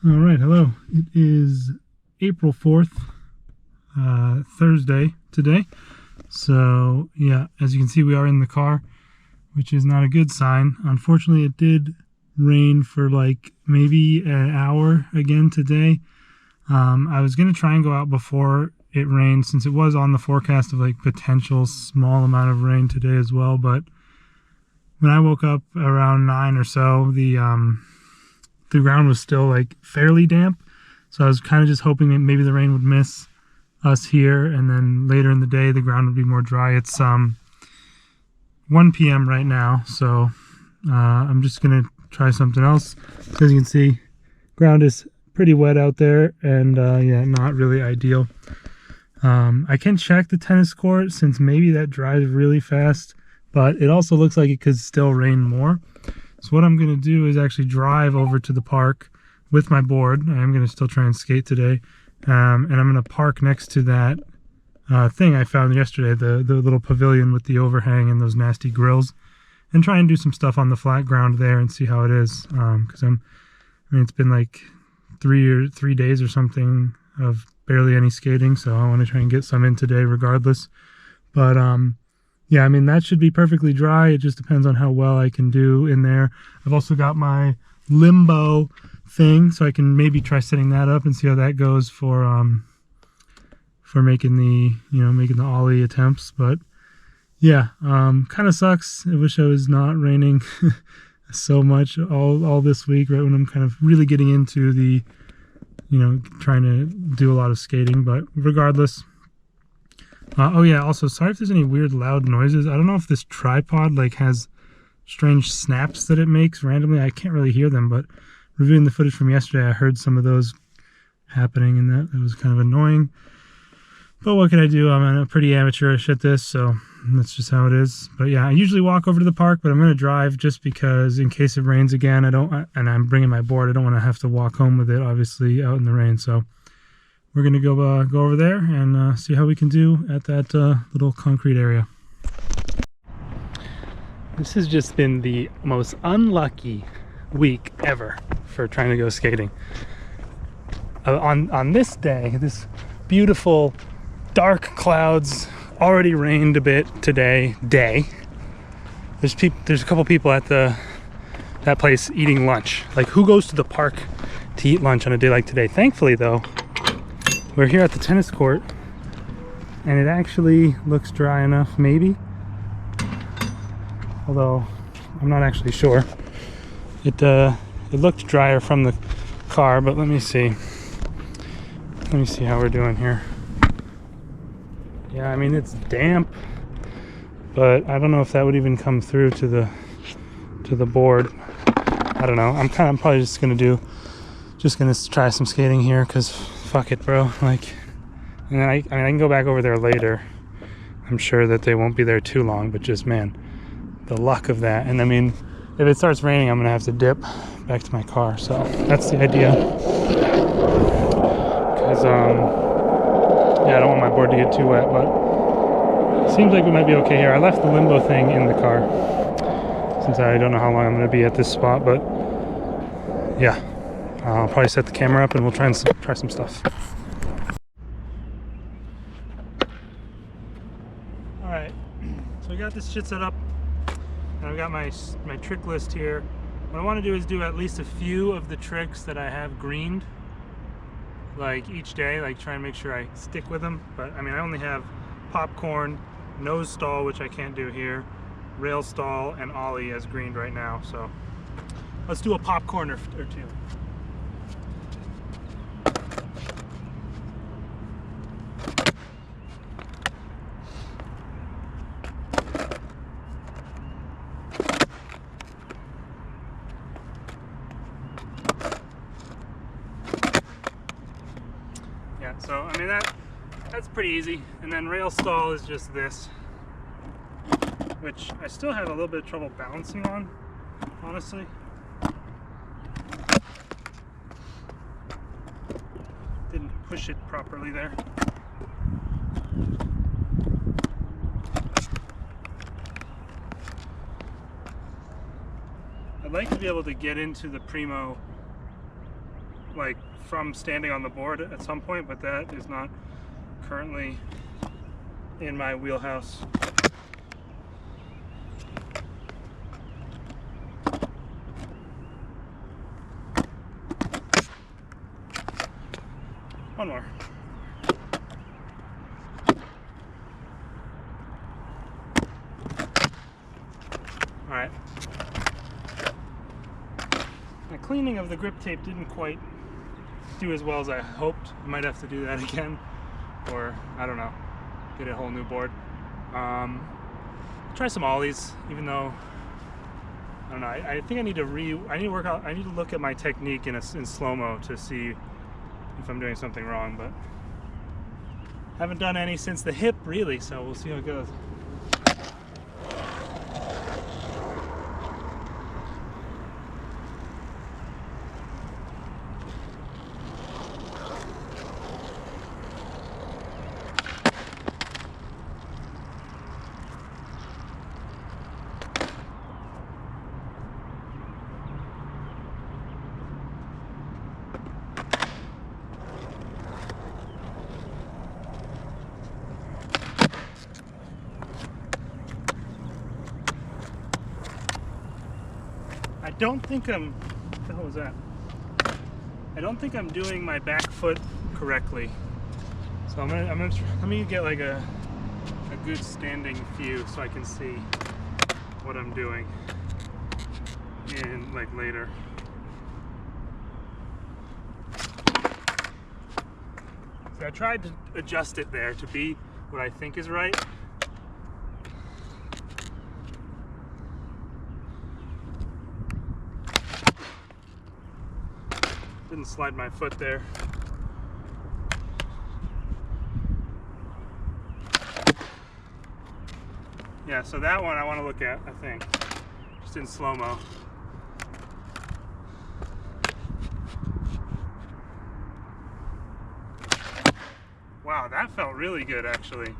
All right, hello. It is April 4th, Thursday today. So, yeah, as you can see, we are in the car, which is not a good sign. Unfortunately, it did rain for like maybe an hour again today. I was going to try and go out before it rained, since it was on the forecast of like potential small amount of rain today as well. But when I woke up around 9 or so, the ground was still like fairly damp, so I was kind of just hoping that maybe the rain would miss us here, and then later in the day the ground would be more dry. It's 1 p.m. right now, so I'm just gonna try something else. As you can see, ground is pretty wet out there, and yeah, not really ideal. I can check the tennis court, since maybe that dries really fast, but it also looks like it could still rain more. So what I'm going to do is actually drive over to the park with my board. I am going to still try and skate today. And I'm going to park next to that thing I found yesterday, the little pavilion with the overhang and those nasty grills, and try and do some stuff on the flat ground there and see how it is. Because it's been like 3 days or something of barely any skating, so I want to try and get some in today regardless. But yeah, I mean, that should be perfectly dry. It just depends on how well I can do in there. I've also got my Limbo thing, so I can maybe try setting that up and see how that goes for making the ollie attempts. But yeah, kind of sucks. I wish I was not raining so much all this week, right when I'm kind of really getting into the, trying to do a lot of skating. But regardless. Oh yeah, also sorry if there's any weird loud noises. I don't know if this tripod like has strange snaps that it makes randomly. I can't really hear them, but reviewing the footage from yesterday, I heard some of those happening, and that was kind of annoying. But what can I do? I'm a pretty amateurish at this, so that's just how it is. But yeah, I usually walk over to the park, but I'm going to drive just because in case it rains again, and I'm bringing my board, I don't want to have to walk home with it, obviously, out in the rain. So we're going to go over there and see how we can do at that little concrete area. This has just been the most unlucky week ever for trying to go skating. On this day, this beautiful dark clouds, already rained a bit today, there's a couple people at that place eating lunch. Like, who goes to the park to eat lunch on a day like today? Thankfully though, we're here at the tennis court, and it actually looks dry enough, maybe. Although, I'm not actually sure. It looked drier from the car, but let me see. Let me see how we're doing here. Yeah, I mean, it's damp, but I don't know if that would even come through to the board. I don't know. I'm probably just gonna try some skating here, because fuck it, bro. Like, and then I can go back over there later. I'm sure that they won't be there too long, but just, man, the luck of that. And I mean, if it starts raining, I'm gonna have to dip back to my car. So that's the idea. Because yeah, I don't want my board to get too wet, but it seems like we might be okay here. I left the Limbo thing in the car, since I don't know how long I'm gonna be at this spot. But yeah, I'll probably set the camera up and we'll try some stuff. Alright, so we got this shit set up, and I've got my trick list here. What I want to do is do at least a few of the tricks that I have greened, like each day, like try and make sure I stick with them. But I mean, I only have popcorn, nose stall, which I can't do here, rail stall, and ollie as greened right now. So let's do a popcorn or two. Yeah, so I mean, that's pretty easy. And then rail stall is just this, which I still have a little bit of trouble balancing on, honestly. Didn't push it properly there. I'd like to be able to get into the primo like from standing on the board at some point, but that is not currently in my wheelhouse. One more. All right. My cleaning of the grip tape didn't quite do as well as I hoped. I might have to do that again, or I don't know, get a whole new board. Try some ollies, even though I don't know. I think I need to work out. I need to look at my technique in slow-mo to see if I'm doing something wrong, but haven't done any since the hip really, so we'll see how it goes. I don't think what the hell was that? I don't think I'm doing my back foot correctly. So let me get like a good standing view so I can see what I'm doing in like later. So I tried to adjust it there to be what I think is right. Didn't slide my foot there. Yeah, so that one I want to look at, I think, just in slow-mo. Wow, that felt really good actually.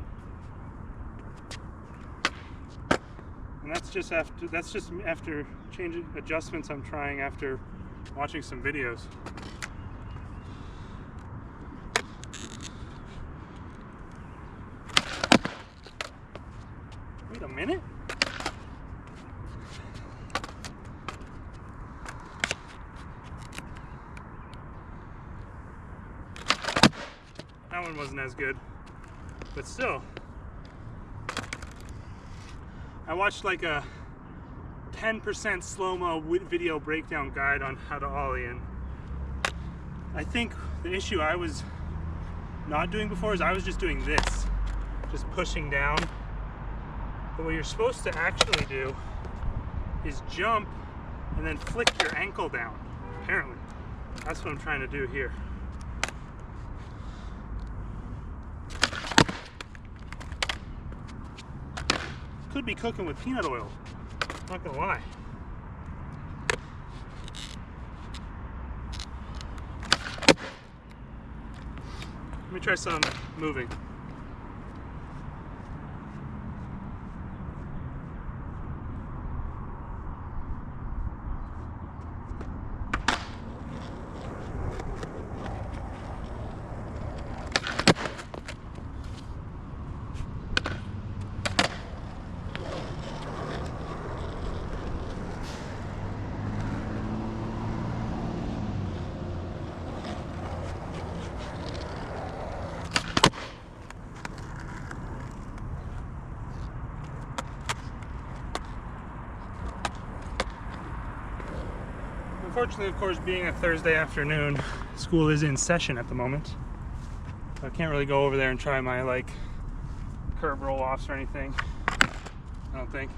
And that's just after changing adjustments I'm trying after watching some videos. Wait a minute. That one wasn't as good, but still. I watched like a 10% slow-mo video breakdown guide on how to ollie, and I think the issue I was not doing before is I was just doing this, just pushing down. But what you're supposed to actually do is jump and then flick your ankle down, apparently. That's what I'm trying to do here. Could be cooking with peanut oil, not gonna lie. Let me try some moving. Unfortunately, of course, being a Thursday afternoon, school is in session at the moment. So I can't really go over there and try my like curb roll-offs or anything, I don't think.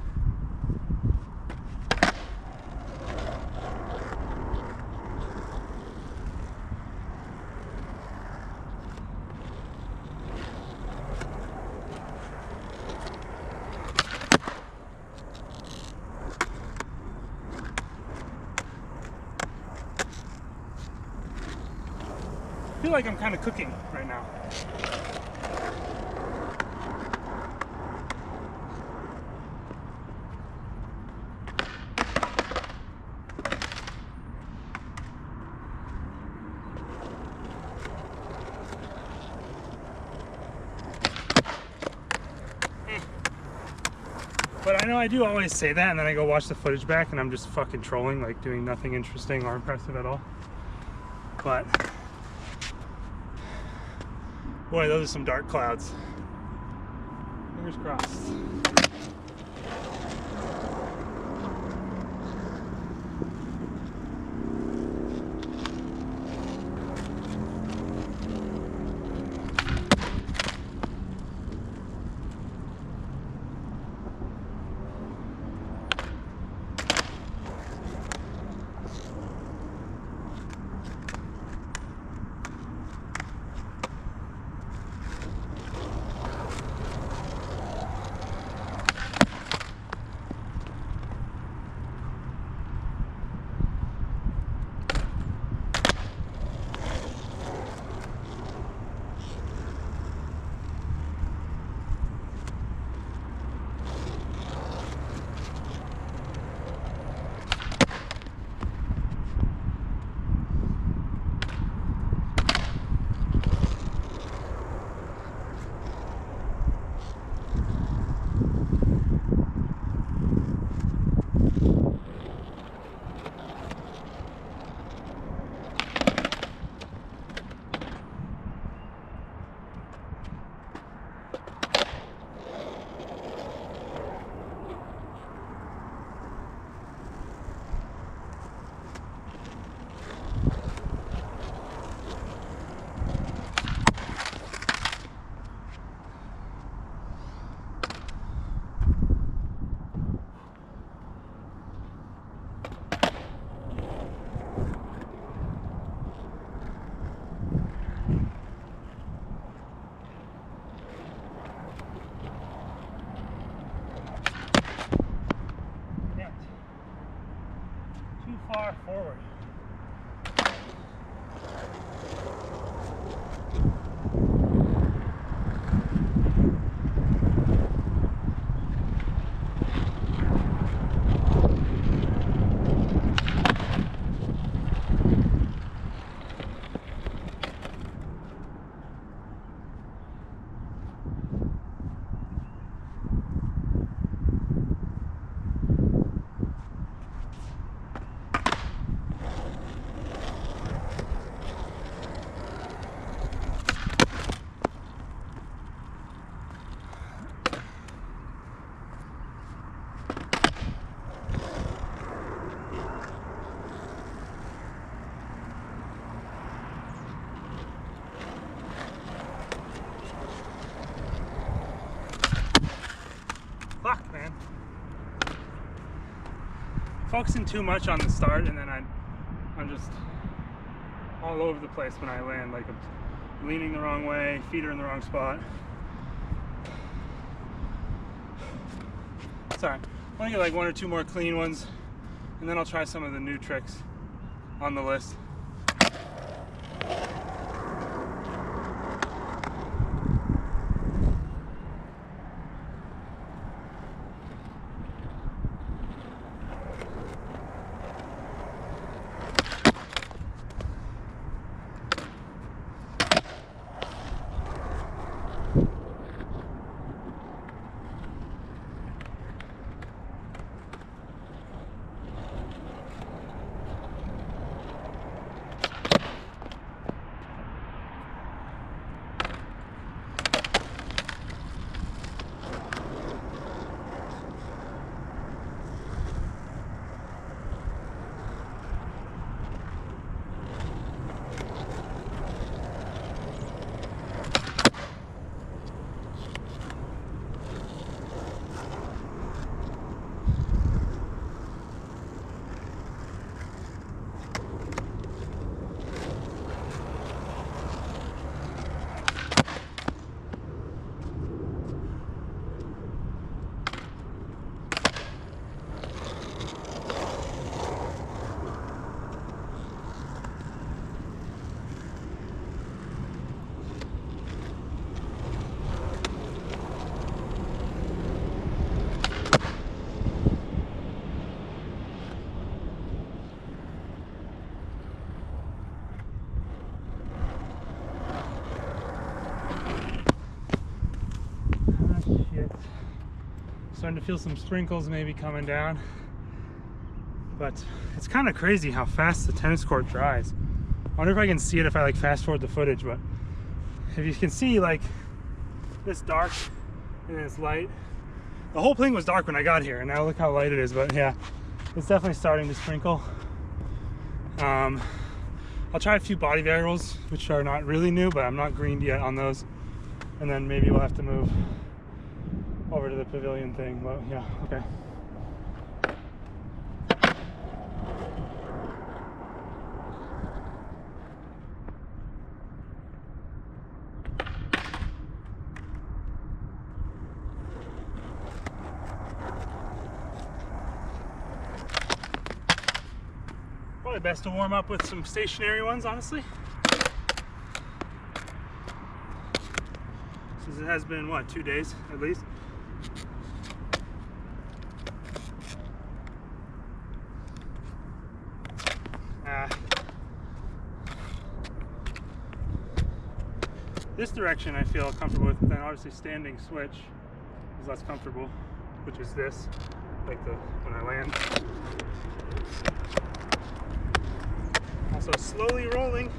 I feel like I'm kind of cooking right now. know I do always say that, and then I go watch the footage back, and I'm just fucking trolling, like doing nothing interesting or impressive at all. But boy, those are some dark clouds. Fingers crossed. Far forward. Fuck, man. Focusing too much on the start, and then I'm just all over the place when I land. Like I'm leaning the wrong way, feet are in the wrong spot. Sorry, I want to get like one or two more clean ones, and then I'll try some of the new tricks on the list. starting to feel some sprinkles maybe coming down. But it's kind of crazy how fast the tennis court dries. I wonder if I can see it if I like fast forward the footage, but if you can see, like, this dark and then it's light. The whole thing was dark when I got here, and now look how light it is. But yeah, it's definitely starting to sprinkle. I'll try a few body variables, which are not really new, but I'm not greened yet on those. And then maybe we'll have to move over to the pavilion thing. But yeah, okay. Probably best to warm up with some stationary ones, honestly. Since it has been, what, 2 days at least. This direction I feel comfortable with, then obviously standing switch is less comfortable, which is this, like when I land. Also slowly rolling.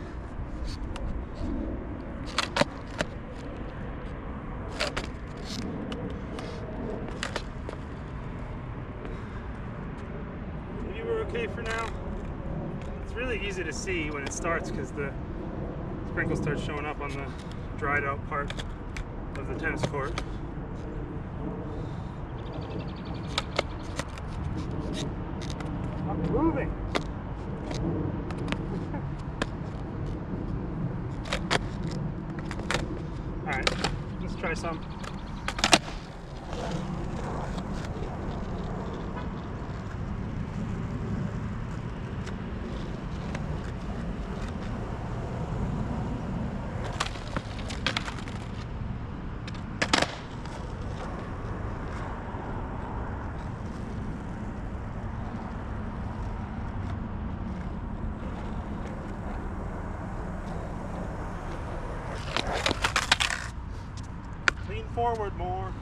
Maybe we're okay for now. It's really easy to see when it starts because the sprinkles start showing up on the dried out part of the tennis court. I'm moving. All right, let's try some. Lean forward more.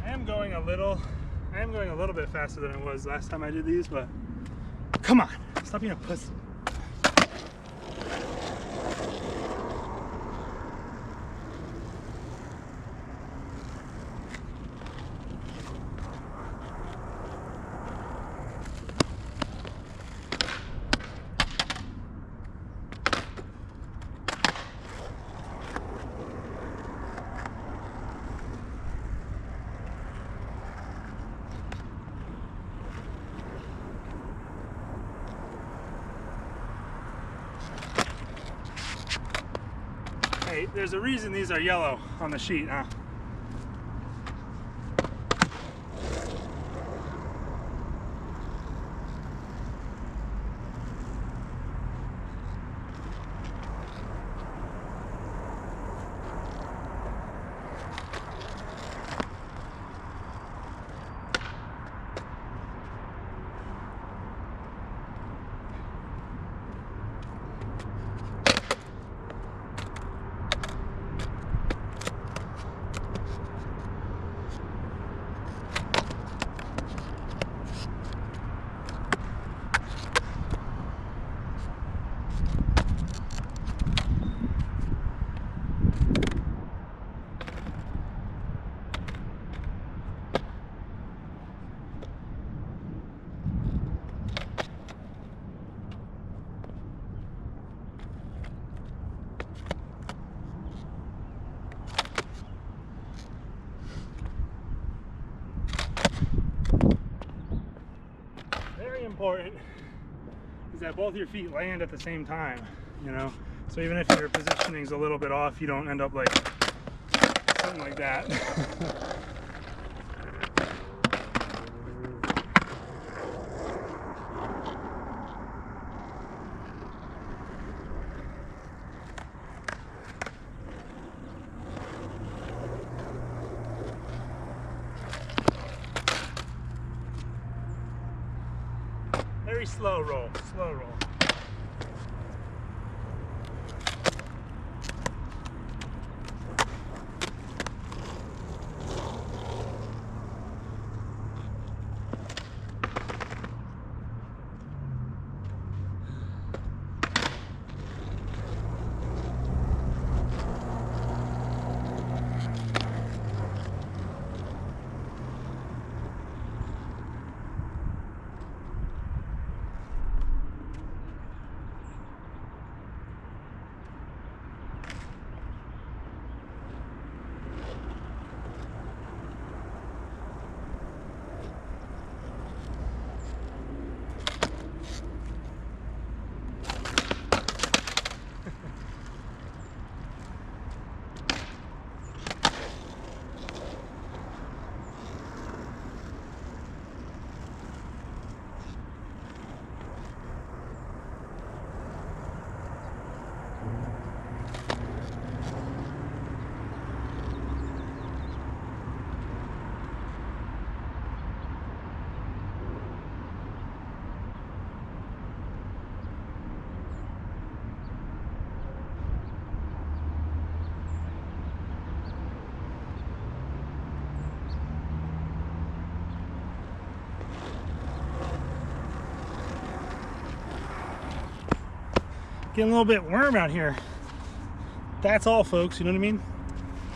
I am going a little bit faster than it was last time I did these, but come on, stop being a pussy. Hey, there's a reason these are yellow on the sheet, huh? Important is that both your feet land at the same time, you know, so even if your positioning's a little bit off, you don't end up like something like that. slow roll, slow roll. Getting a little bit warm out here. That's all, folks, you know what I mean?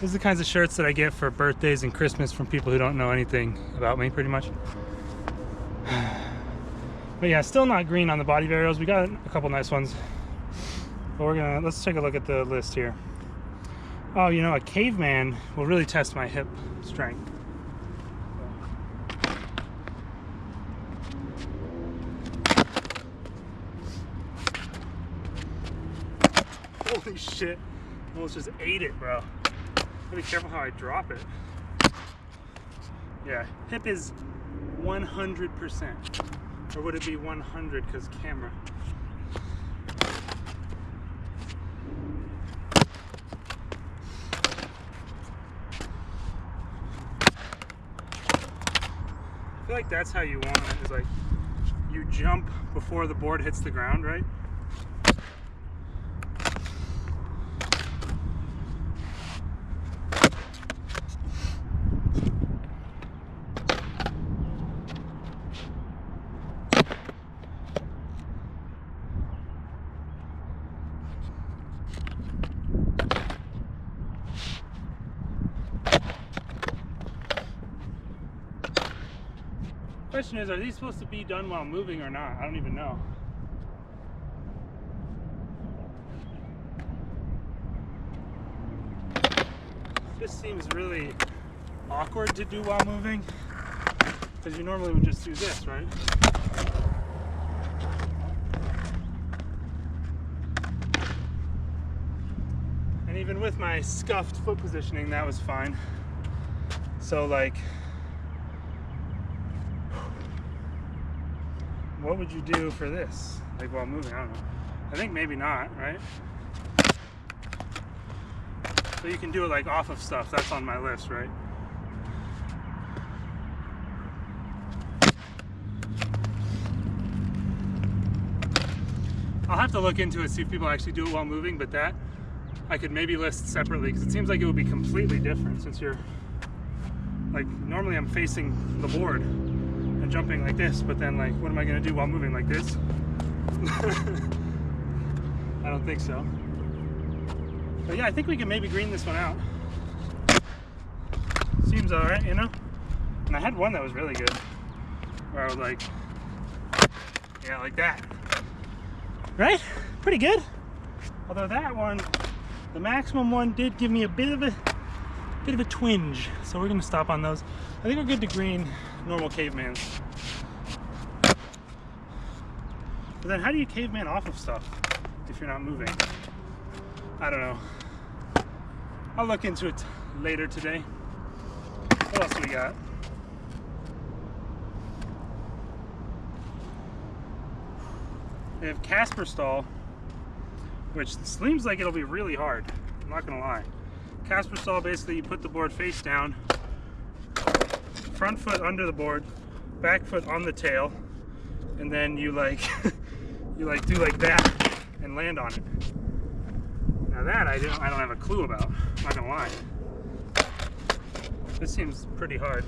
These are the kinds of shirts that I get for birthdays and Christmas from people who don't know anything about me, pretty much. But yeah, still not green on the body varials. We got a couple nice ones. But let's take a look at the list here. Oh, you know, a caveman will really test my hip strength. Holy shit, almost just ate it, bro. Gotta be careful how I drop it. Yeah, hip is 100%. Or would it be 100 because camera? I feel like that's how you want it, is like you jump before the board hits the ground, right? Question is, are these supposed to be done while moving or not? I don't even know. This seems really awkward to do while moving, because you normally would just do this, right? And even with my scuffed foot positioning, that was fine. So like, what would you do for this? Like while moving, I don't know. I think maybe not, right? So you can do it like off of stuff. That's on my list, right? I'll have to look into it, see if people actually do it while moving, but that I could maybe list separately, because it seems like it would be completely different since you're, like, normally I'm facing the board and jumping like this, but then like, what am I gonna do while moving like this? I don't think so. But yeah, I think we can maybe green this one out. Seems all right, you know? And I had one that was really good, where I was like, yeah, like that. Right? Pretty good. Although that one, the maximum one, did give me a bit of a twinge. So we're gonna stop on those. I think we're good to green normal cavemans. But then how do you caveman off of stuff if you're not moving? I don't know. I'll look into it later today. What else do we got? We have Casper stall, which seems like it'll be really hard. I'm not gonna lie. Casper stall, basically you put the board face down, front foot under the board, back foot on the tail, and then you like you like do like that and land on it. Now that I don't have a clue about. I'm not gonna lie. This seems pretty hard.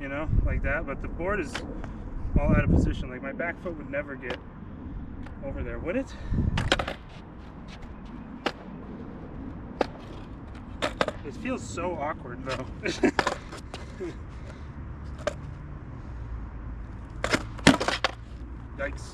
You know, like that, but the board is all out of position. Like my back foot would never get over there, would it? It feels so awkward though. Yikes.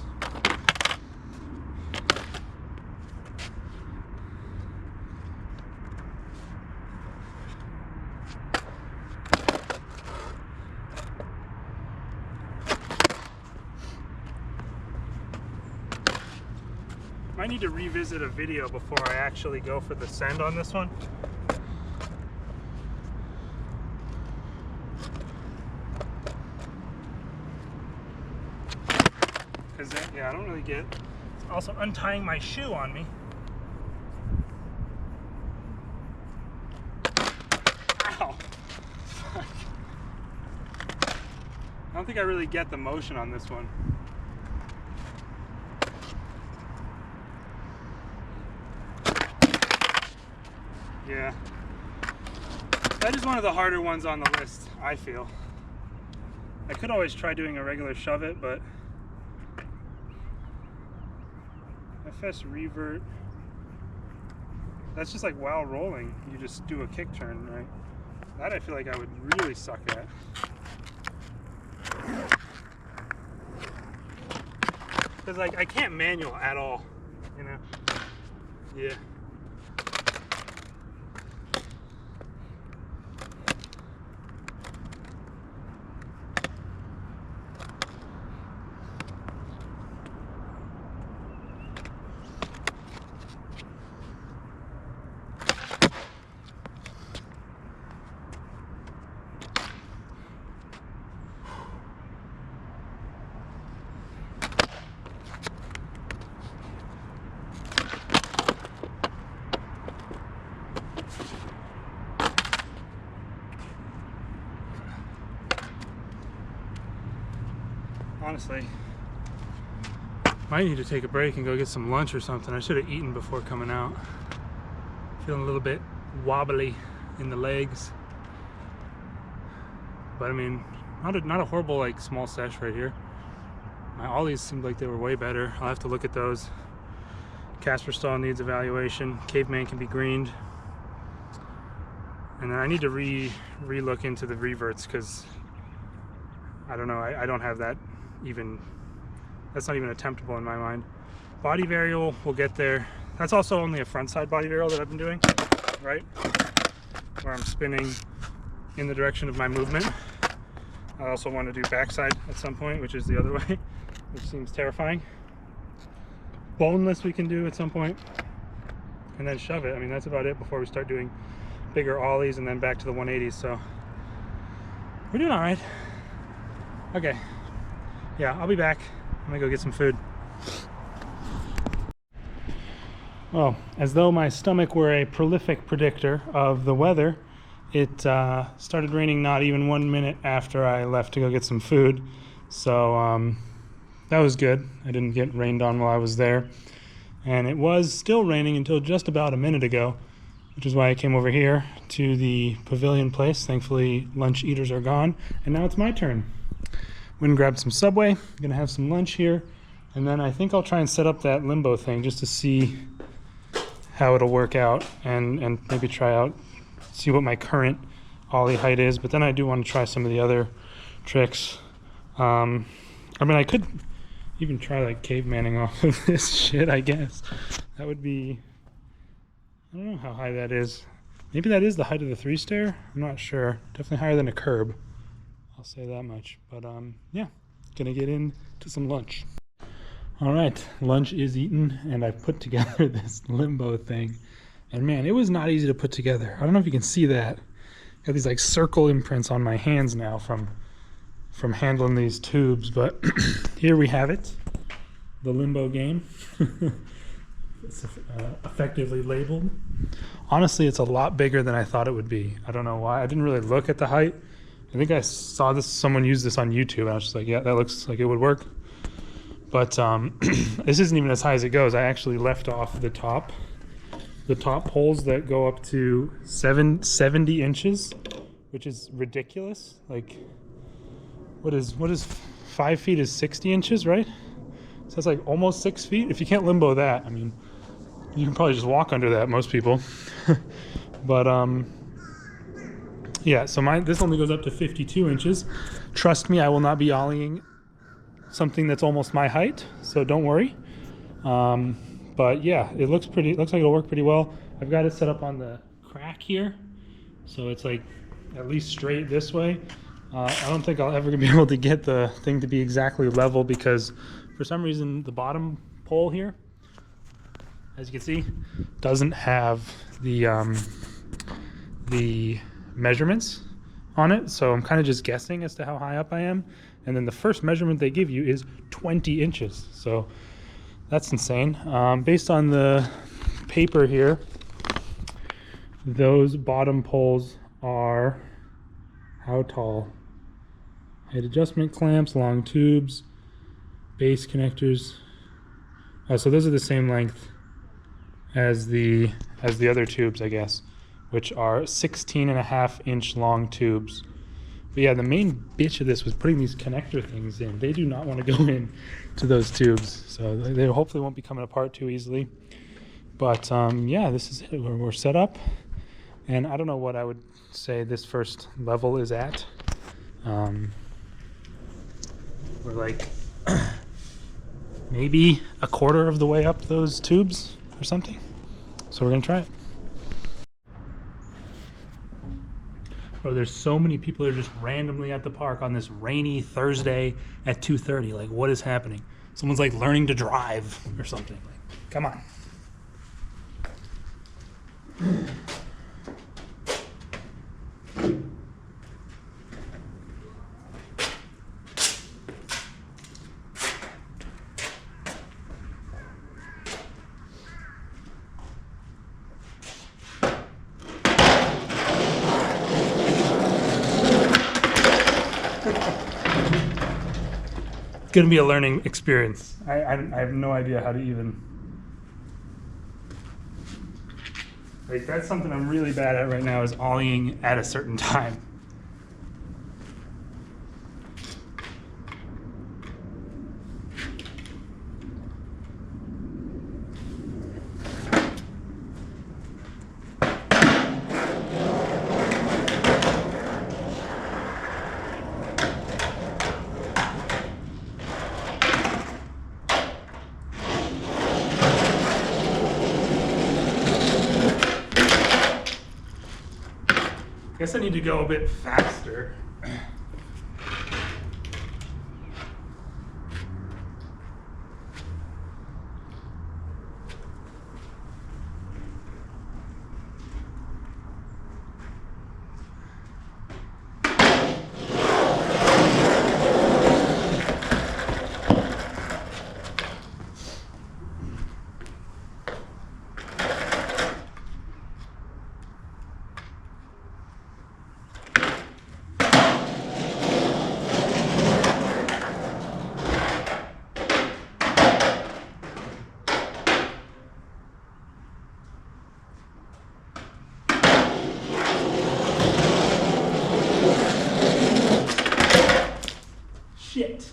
I need to revisit a video before I actually go for the send on this one. Because yeah, I don't really get. It's also untying my shoe on me. Ow! Fuck. I don't think I really get the motion on this one. Yeah, that is one of the harder ones on the list, I feel. I could always try doing a regular shove it, but FS revert, that's just like while rolling, you just do a kick turn, right? That I feel like I would really suck at. Because like I can't manual at all, you know? Yeah. Honestly, might need to take a break and go get some lunch or something. I should have eaten before coming out. Feeling a little bit wobbly in the legs, but I mean, not a horrible like small sesh right here. My ollies seemed like they were way better. I'll have to look at those. Casper stall needs evaluation. Caveman can be greened, and then I need to re-look into the reverts because I don't know. I don't have that. Even that's not even attemptable in my mind. Body varial, we'll get there. That's also only a front side body varial that I've been doing, right? Where I'm spinning in the direction of my movement. I also want to do backside at some point, which is the other way, which seems terrifying. Boneless we can do at some point, and then shove it. I mean, that's about it before we start doing bigger ollies and then back to the 180s. So we're doing all right. Okay. Yeah, I'll be back. I'm gonna go get some food. Well, as though my stomach were a prolific predictor of the weather, it started raining not even 1 minute after I left to go get some food. So that was good. I didn't get rained on while I was there. And it was still raining until just about a minute ago, which is why I came over here to the pavilion place. Thankfully, lunch eaters are gone. And now it's my turn. Went and grabbed some Subway. I'm gonna have some lunch here, and then I think I'll try and set up that Limbo thing just to see how it'll work out, and maybe try out, see what my current ollie height is. But then I do want to try some of the other tricks. I mean, I could even try like cavemaning off of this shit, I guess. That would be, I don't know how high that is. Maybe that is the height of the 3-stair. I'm not sure. Definitely higher than a curb. I'll say that much. But yeah, gonna get into some lunch. All right, lunch is eaten, and I put together this Limbo thing. And man, it was not easy to put together. I don't know if you can see that. Got these like circle imprints on my hands now from handling these tubes, but here we have it, the Limbo game. it's effectively labeled. Honestly, it's a lot bigger than I thought it would be. I don't know why. I didn't really look at the height. I think I saw someone use this on YouTube, and I was just like, yeah, that looks like it would work. But this isn't even as high as it goes. I actually left off the top poles that go up to 70 inches, which is ridiculous. Like, what is 5 feet is 60 inches, right? So that's like almost 6 feet. If you can't limbo that, I mean, you can probably just walk under that, most people. But yeah, so this only goes up to 52 inches. Trust me, I will not be ollieing something that's almost my height, so don't worry. But yeah, it looks like it'll work pretty well. I've got it set up on the crack here, so it's like at least straight this way. I don't think I'll ever be able to get the thing to be exactly level because for some reason the bottom pole here, as you can see, doesn't have the measurements on it. So I'm kind of just guessing as to how high up I am. And then the first measurement they give you is 20 inches. So that's insane. Based on the paper here, those bottom poles are how tall? Height adjustment clamps, long tubes, base connectors. Oh, so those are the same length as the other tubes, I guess, which are 16.5-inch long tubes. But yeah, the main bitch of this was putting these connector things in. They do not want to go in to those tubes, so they hopefully won't be coming apart too easily. But yeah, this is it. We're set up, and I don't know what I would say this first level is at. We're like maybe a quarter of the way up those tubes or something. So we're gonna try it. Bro, there's so many people that are just randomly at the park on this rainy Thursday at 2:30. Like, what is happening? Someone's like learning to drive or something. Like, come on. It's gonna be a learning experience. I have no idea how to even, like, that's something I'm really bad at right now, is ollieing at a certain time. I guess I need to go a bit faster. Shit.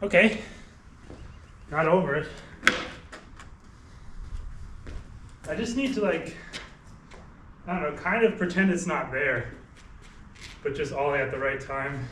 Okay. Got over it. I just need to, like, I don't know, kind of pretend it's not there, but just ollie at the right time.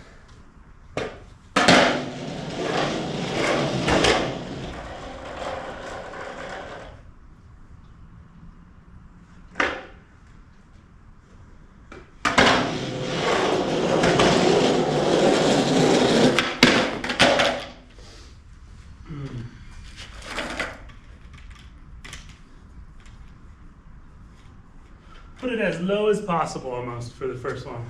put it as low as possible almost for the first one.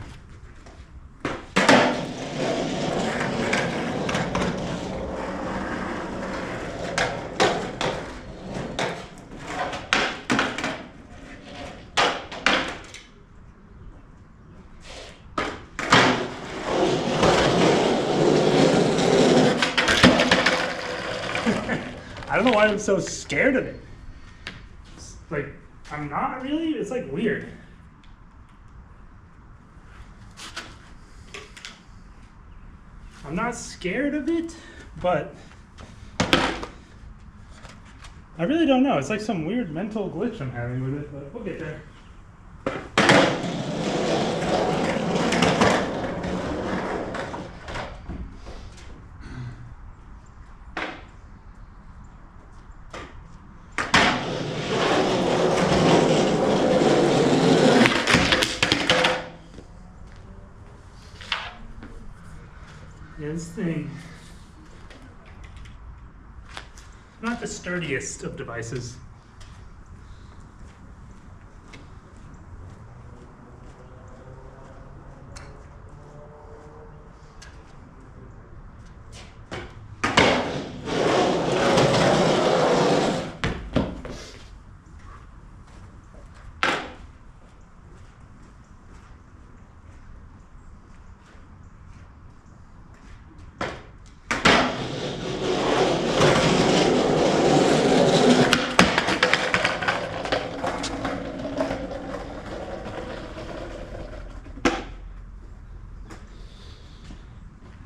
I don't know why I'm so scared of it. It's like, I'm not really, it's like weird. I'm not scared of it, but I really don't know. It's like some weird mental glitch I'm having with it, but we'll get there. Yeah, this thing, not the sturdiest of devices.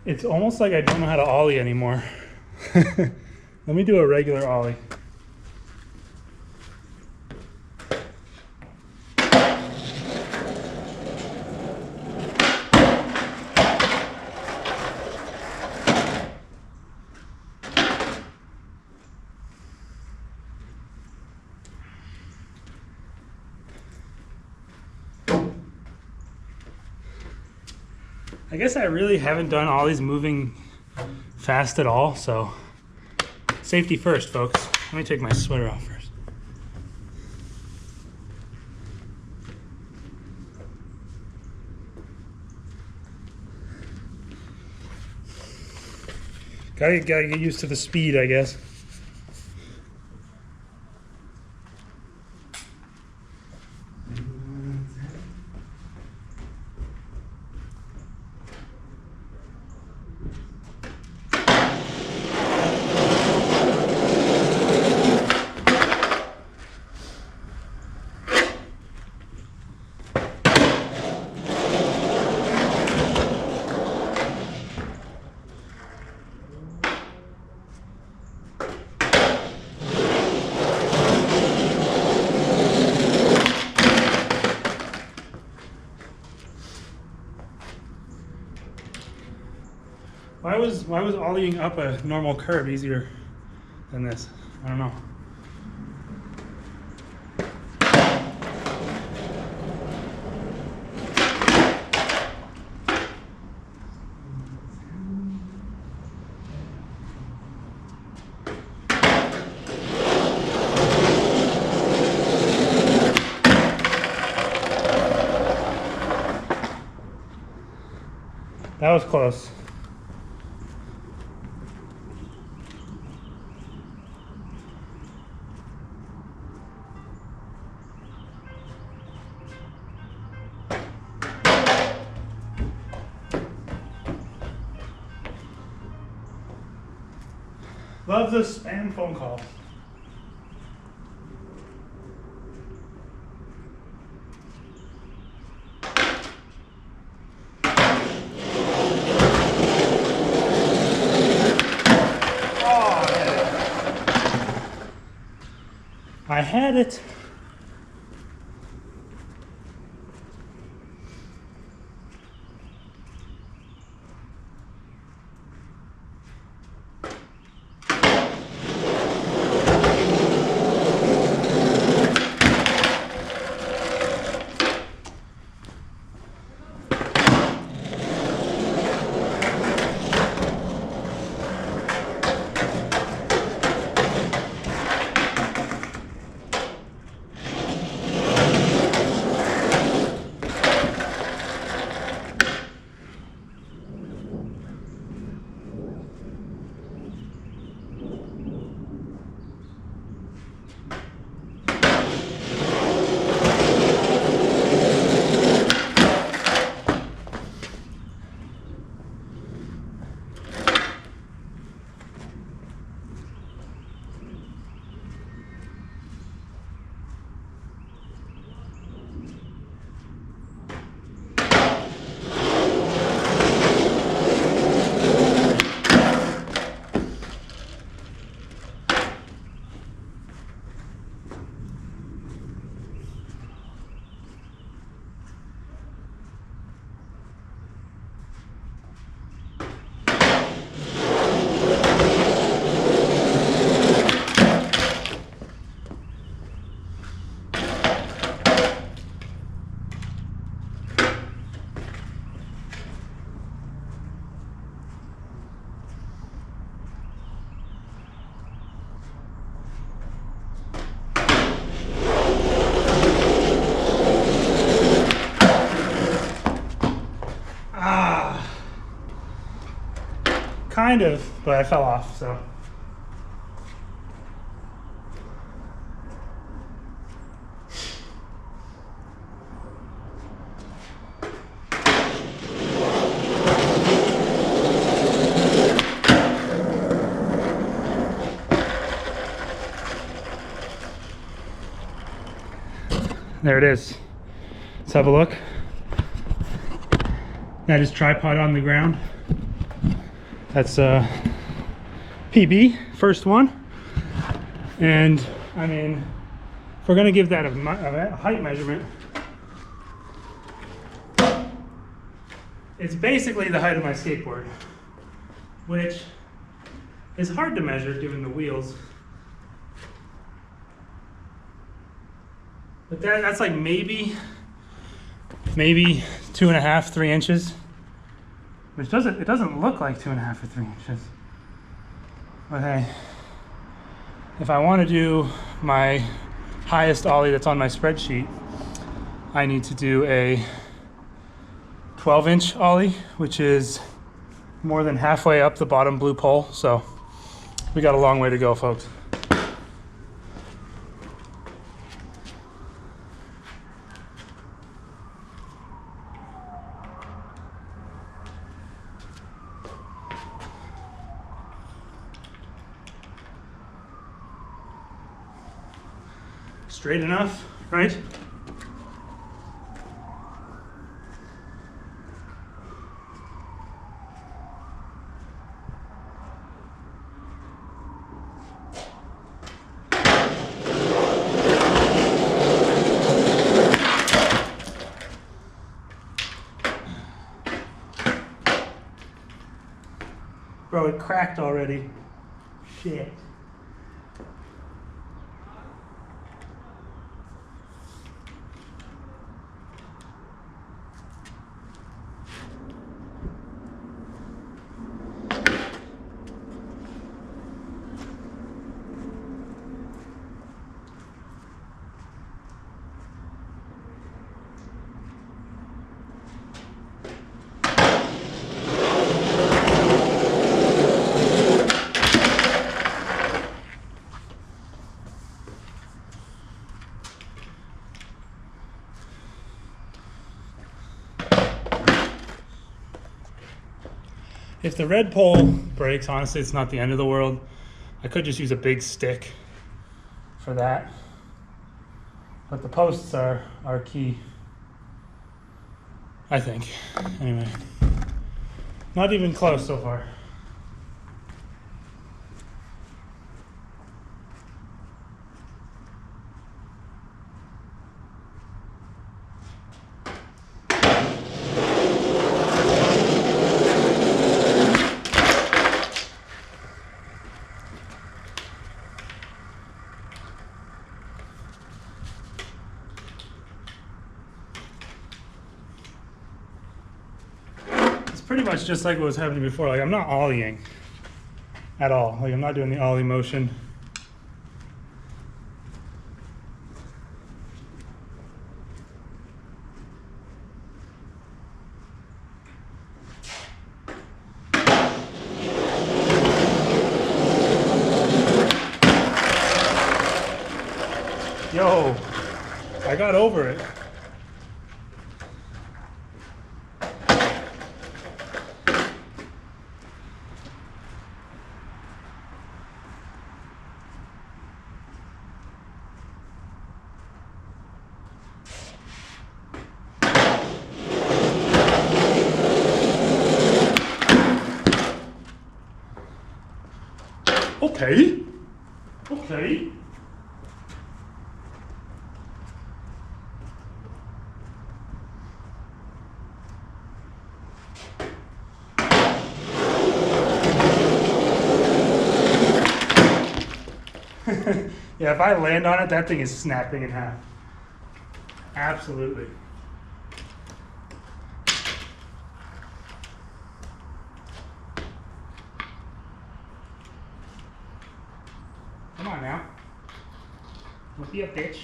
It's almost like I don't know how to ollie anymore. Let me do a regular ollie. I guess I really haven't done ollies moving fast at all, so safety first, folks. Let me take my sweater off first. Gotta get used to the speed, I guess. Why was ollieing up a normal curve easier than this? I don't know. That was close. Love the spam phone call. I had it. Kind of, but I fell off, so. There it is. Let's have a look. That is tripod on the ground. That's PB, first one. And I mean, if we're gonna give that a height measurement, it's basically the height of my skateboard, which is hard to measure given the wheels. But that's like maybe 2.5, 3 inches, which it doesn't look like 2.5 or 3 inches. But hey, if I want to do my highest ollie that's on my spreadsheet, I need to do a 12-inch ollie, which is more than halfway up the bottom blue pole. So we got a long way to go, folks. Straight enough, right? Bro, it cracked already. Shit. If the red pole breaks, honestly, it's not the end of the world. I could just use a big stick for that. But the posts are key, I think. Anyway, not even close so far. Pretty much just like what was happening before. Like, I'm not ollieing at all. Like, I'm not doing the ollie motion. Yo, I got over it. Okay. Okay. Yeah, if I land on it, that thing is snapping in half. Absolutely. Come on now. Don't be a bitch.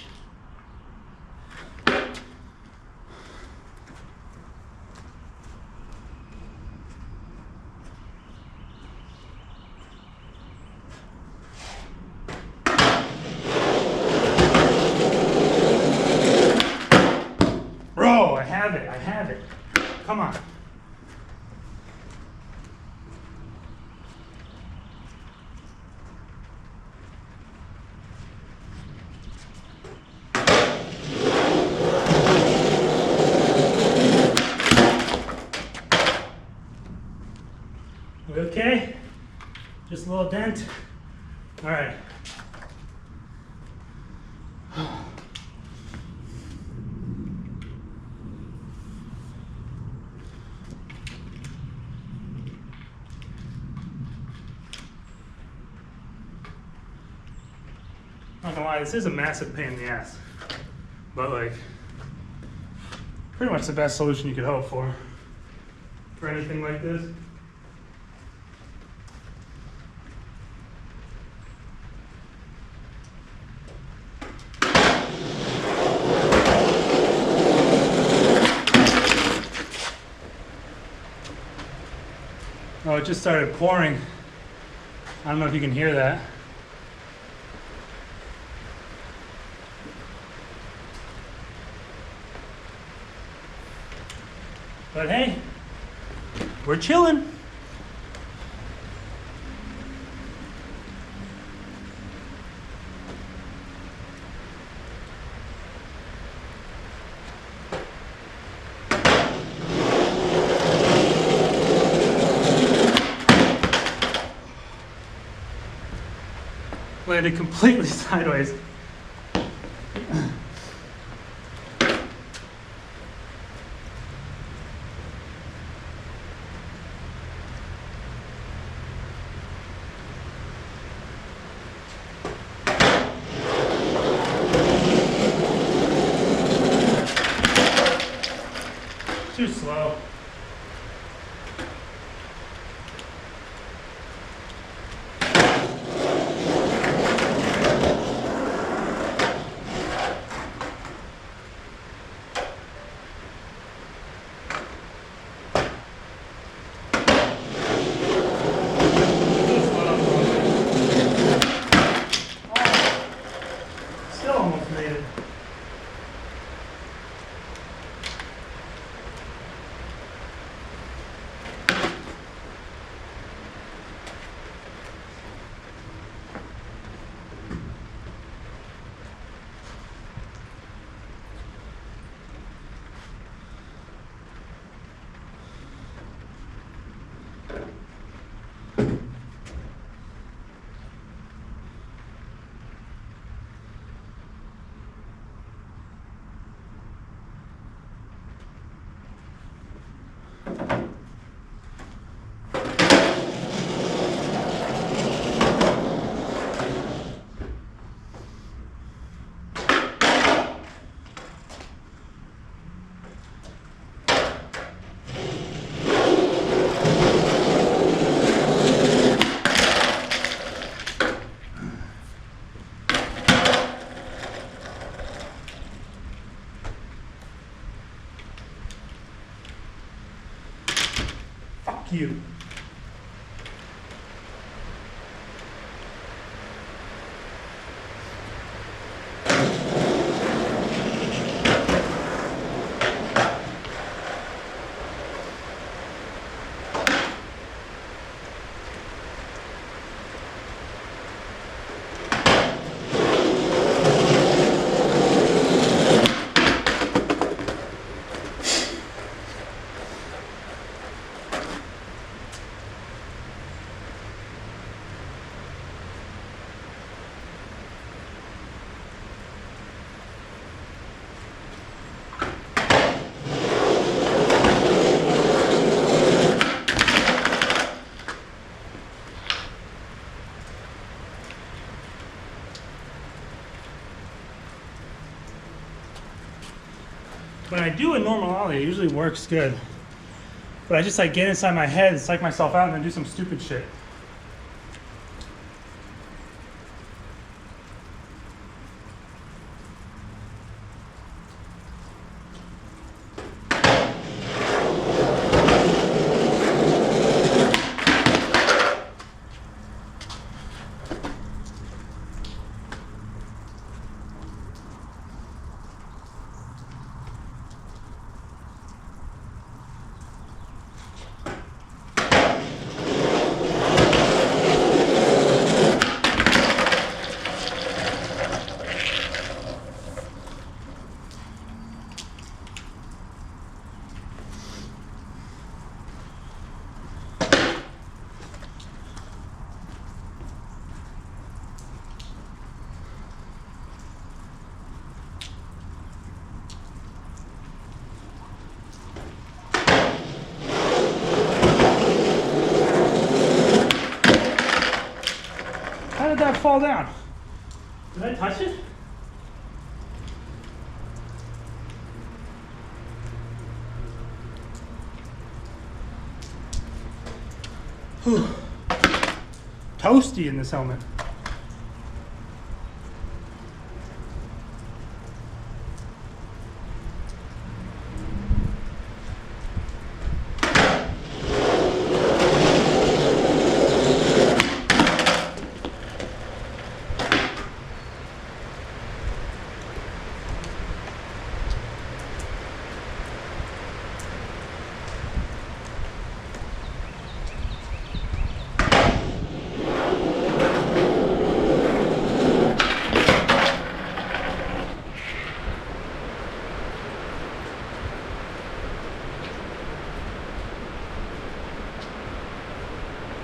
have it. Come on. We okay? Just a little dent. All right. Not gonna lie, this is a massive pain in the ass. But like, pretty much the best solution you could hope for anything like this. Oh, it just started pouring. I don't know if you can hear that. But hey, we're chilling. Landed completely sideways. Too slow. Still almost made it. Fuck you. When I do a normal ollie, it usually works good. But I just like get inside my head, psych myself out, and then do some stupid shit. How did that fall down? Did I touch it? Whew. Toasty in this helmet.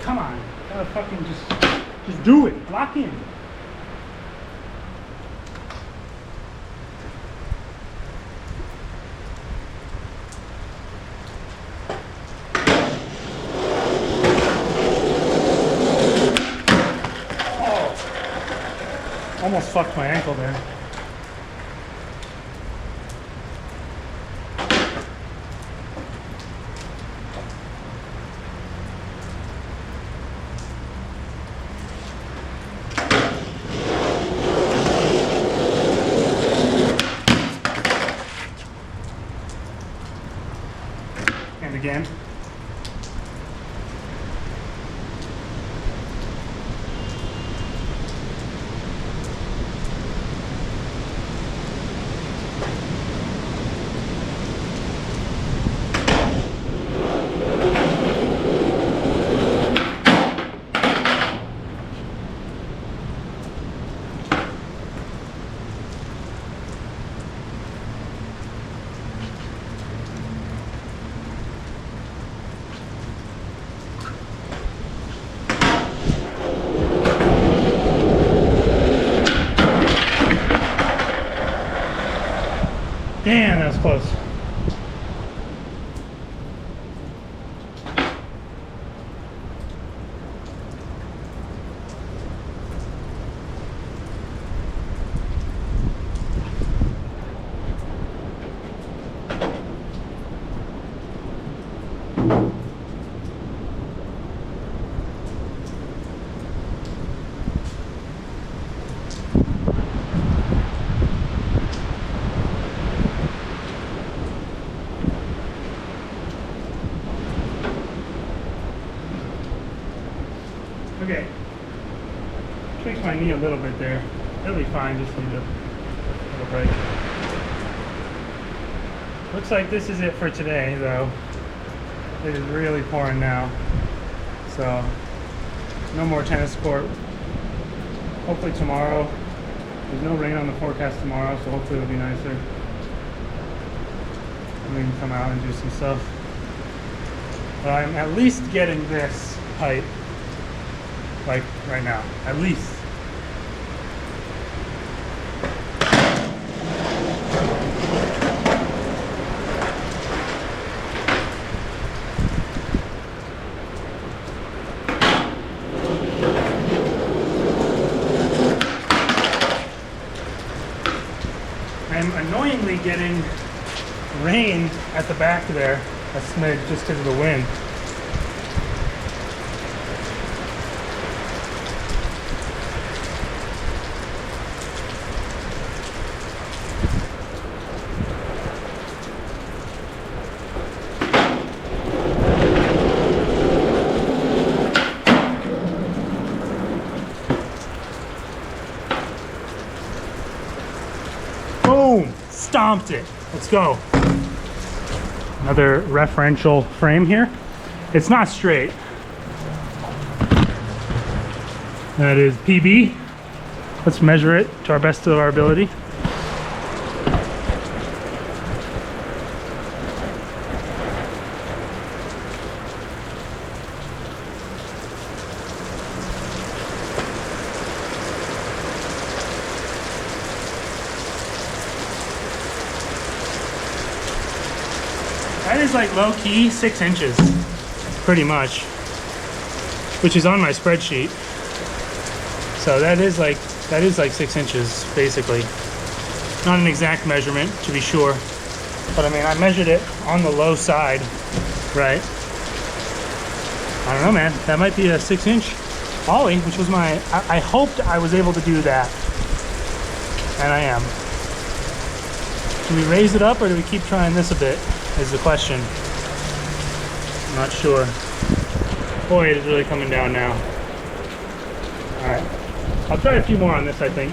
Come on, gotta fucking just do it. Lock in. Oh, almost fucked my ankle there. And again. Damn, that was close. Okay, tweaked my knee a little bit there. It'll be fine, just need a little break. Looks like this is it for today though. It is really pouring now. So, no more tennis court. Hopefully tomorrow. There's no rain on the forecast tomorrow, so hopefully it'll be nicer. And we can come out and do some stuff. But I'm at least getting this height. Like right now, at least. I'm annoyingly getting rain at the back there, a smidge, just because of the wind. Boom! Stomped it. Let's go. Another referential frame here. It's not straight. That is PB. Let's measure it to our best of our ability. That is like low key 6 inches, pretty much, which is on my spreadsheet. So that is like 6 inches basically. Not an exact measurement to be sure, but I mean I measured it on the low side, right? I don't know, man. That might be a 6-inch ollie, which was my. I hoped I was able to do that, and I am. Do we raise it up or do we keep trying this a bit? Is the question. I'm not sure. Boy, it is really coming down now. All right, I'll try a few more on this, I think.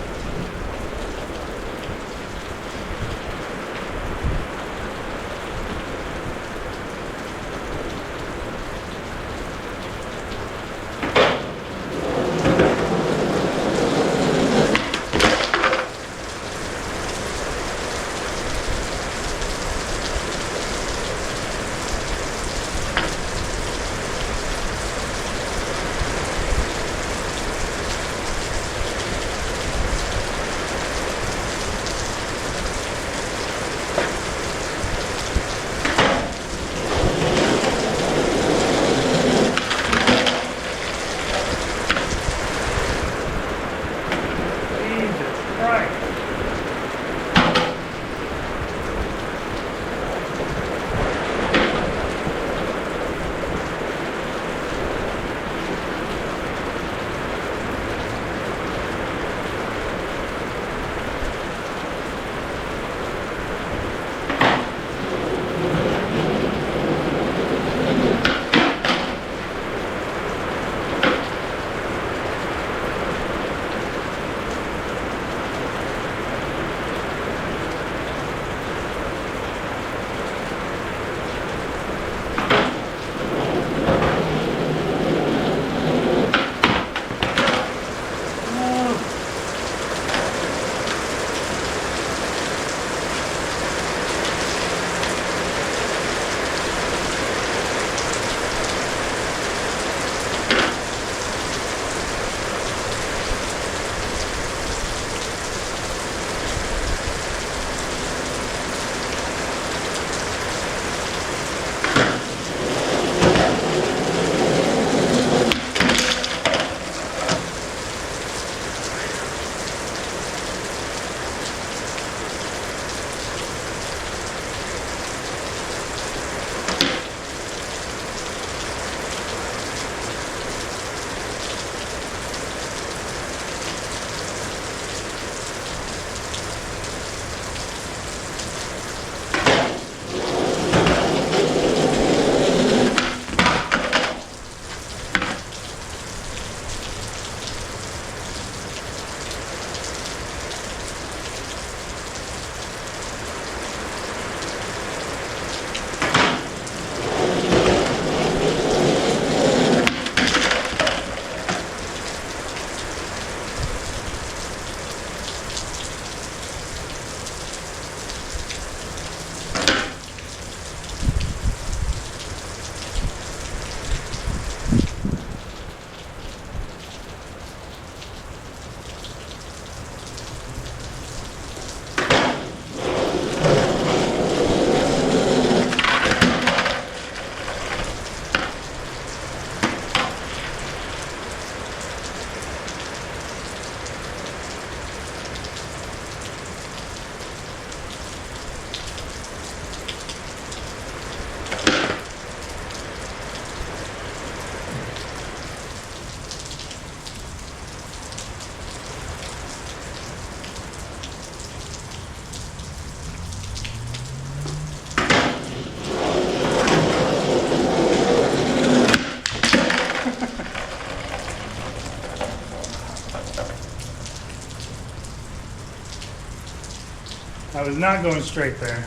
I was not going straight there.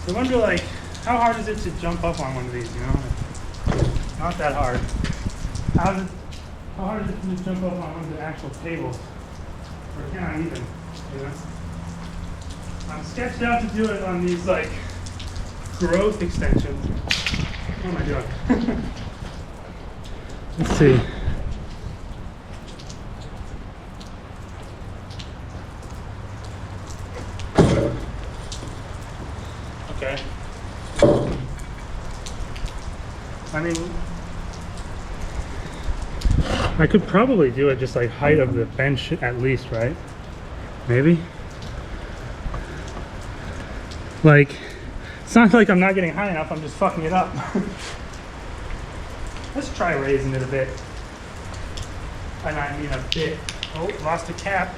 I wonder, like, how hard is it to jump up on one of these, you know? Not that hard. How hard is it to jump up on one of the actual tables? Or can I even, you know? I'm sketched out to do it on these, like, growth extensions. What am I doing? Let's see. Okay. I mean, I could probably do it just like height of the bench at least, right? Maybe. Like, it's not like I'm not getting high enough, I'm just fucking it up. Let's try raising it a bit. And I mean a bit. Oh, lost a cap.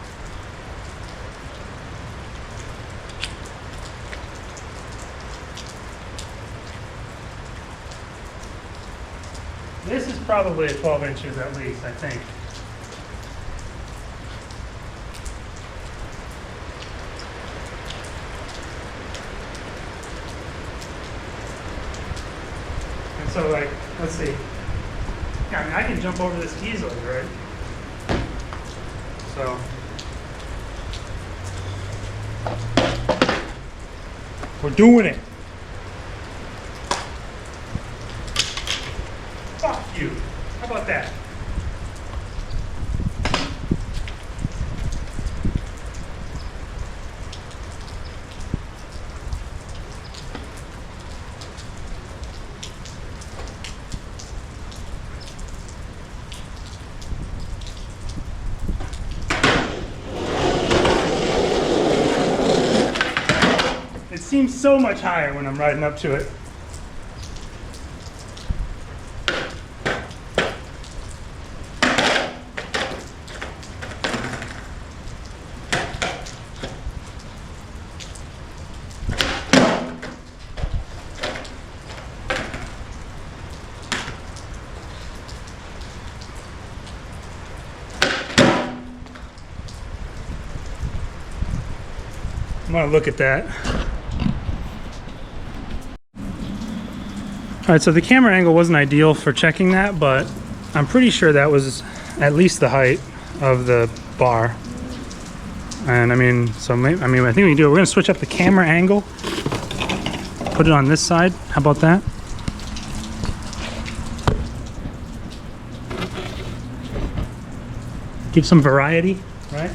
This is probably 12 inches at least, I think. And so, like, let's see. Yeah, I mean, I can jump over this easily, right? So. We're doing it. Fuck you. How about that? It seems so much higher when I'm riding up to it. I'm gonna look at that. All right, so the camera angle wasn't ideal for checking that, but I'm pretty sure that was at least the height of the bar. And I mean, so maybe, I think we can do it. We're gonna switch up the camera angle, put it on this side. How about that? Give some variety, right?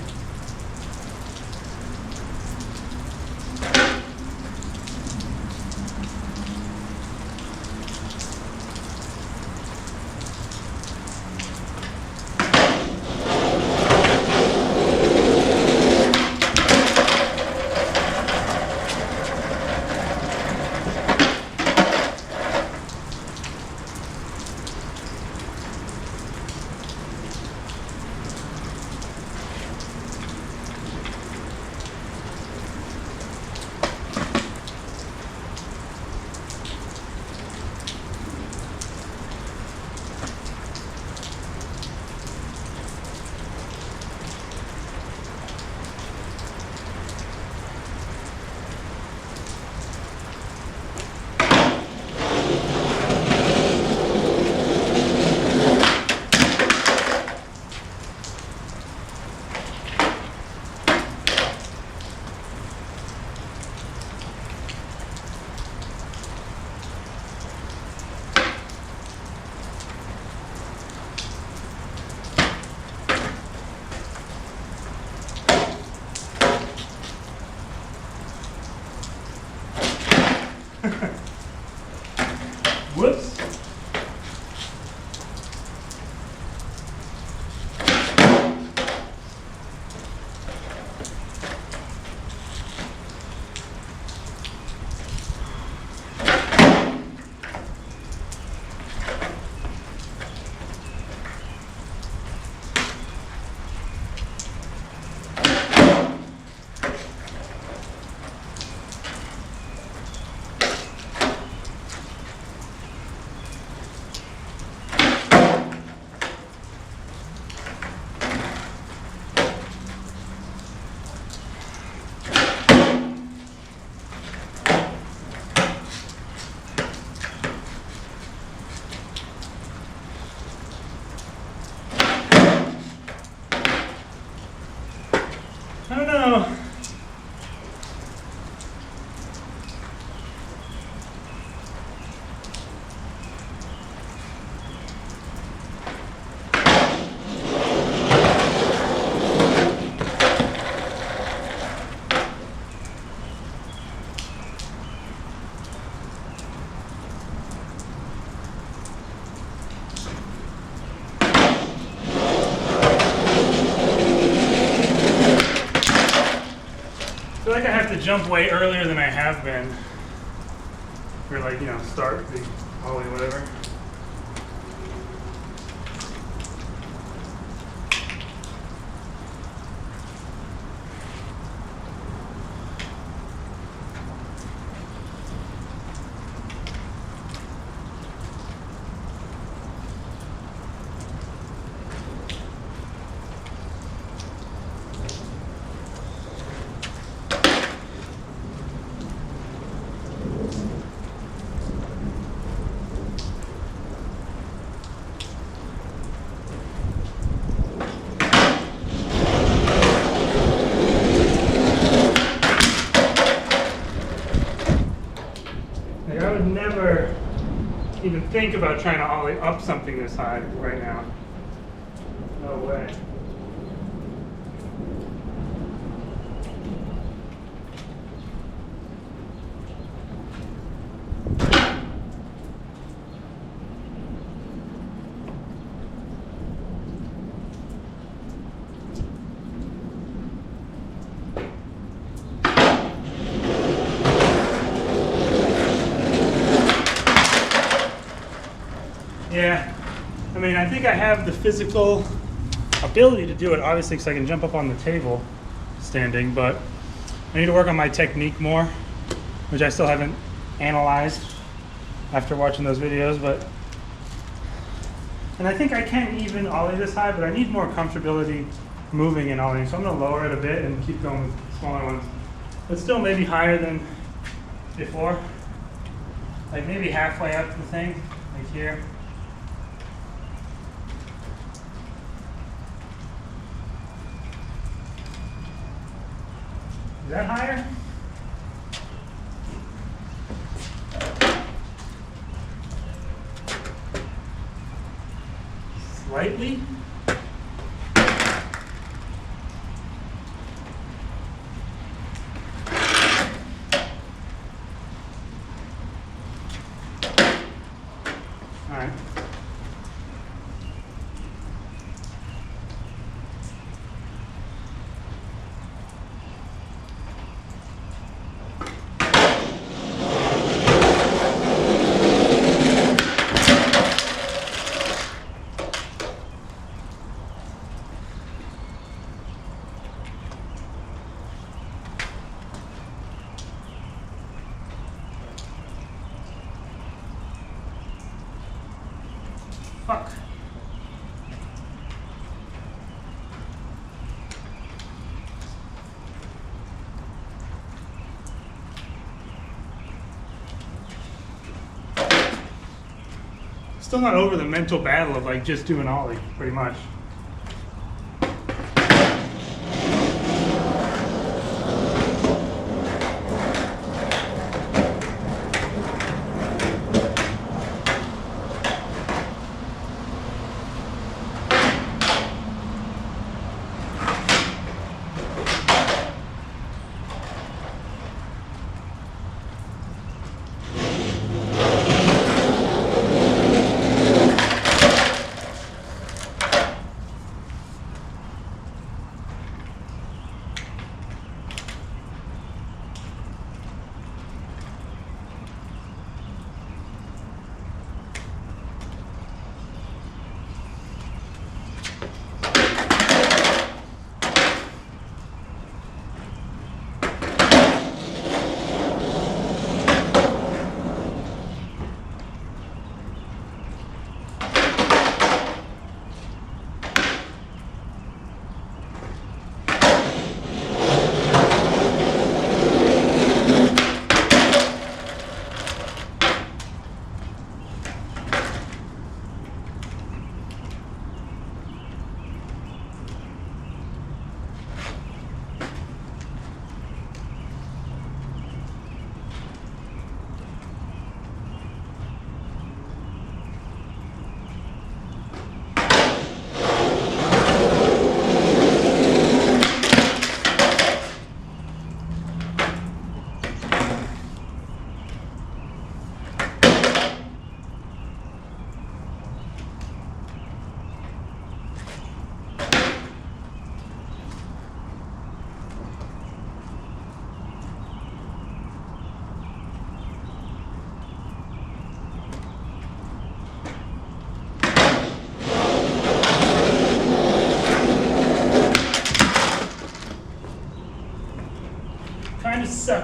like I have to jump way earlier than I have been for like, start the ollie, whatever. I would never even think about trying to ollie up something this high right now. No way. Yeah, I mean, I think I have the physical ability to do it, obviously, because I can jump up on the table standing, but I need to work on my technique more, which I still haven't analyzed after watching those videos, and I think I can even ollie this high, but I need more comfortability moving and ollieing, so I'm going to lower it a bit and keep going with smaller ones, but still maybe higher than before, like maybe halfway up the thing, like here. Is that higher? Slightly? All right. Fuck. Still not over the mental battle of like just doing ollie, pretty much.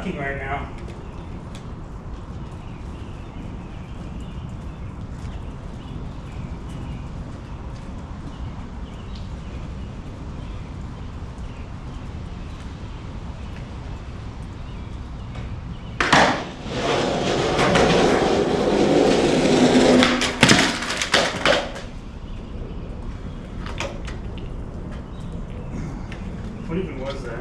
sucking right now. What even was that?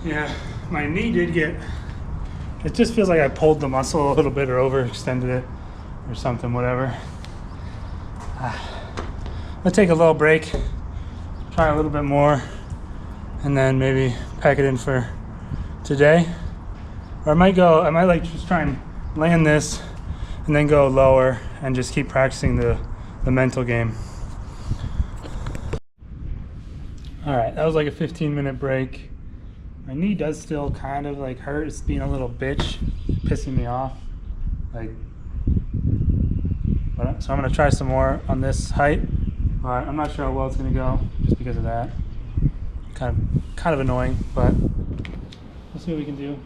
Yeah, my knee did get, it just feels like I pulled the muscle a little bit or overextended it or something, whatever. I'll take a little break, try a little bit more, and then maybe pack it in for today. Or I might like just try and land this and then go lower and just keep practicing the mental game. All right, that was like a 15-minute break. My knee does still kind of like hurt. It's being a little bitch, pissing me off. So I'm gonna try some more on this height, but I'm not sure how well it's gonna go just because of that. Kind of annoying, but we'll see what we can do,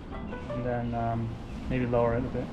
and then maybe lower it a bit.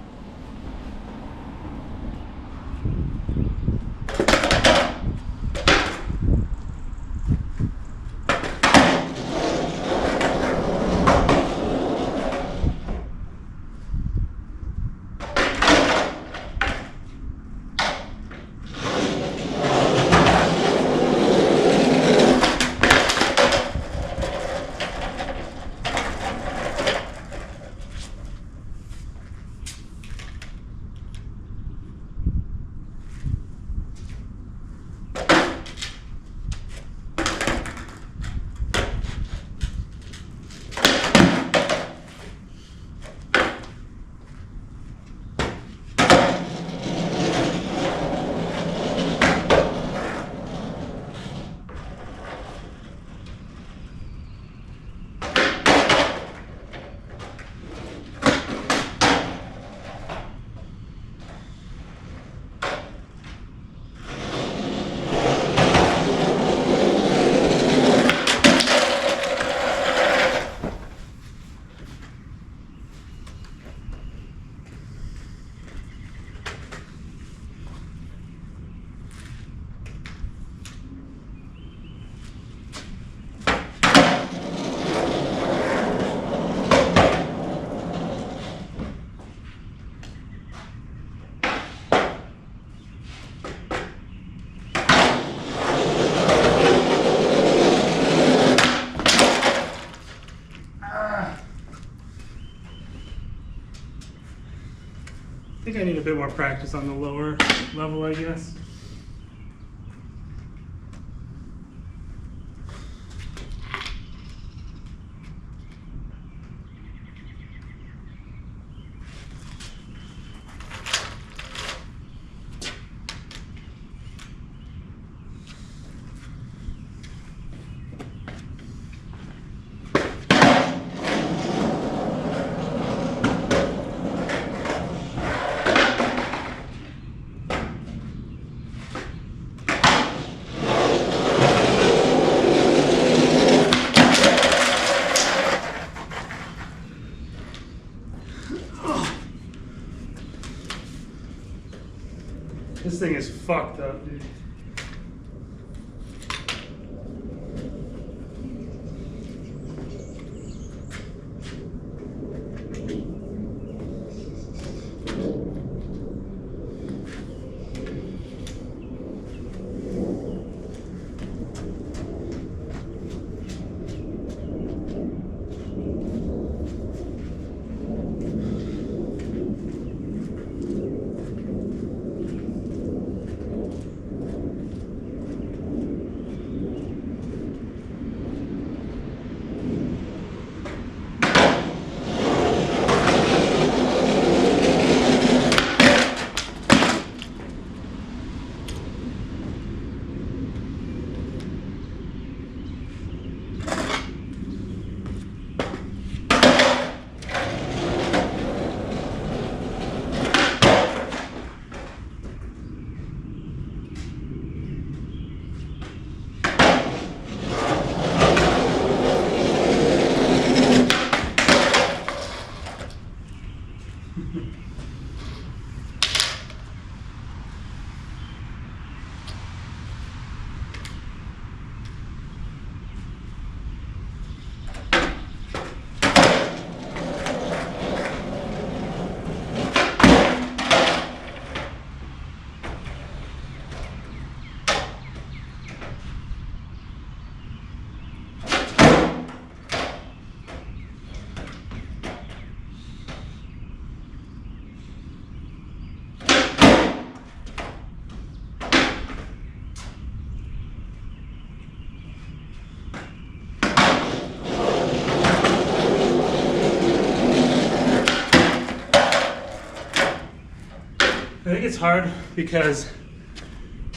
I think I need a bit more practice on the lower level, I guess. fucked up, dude. I think it's hard because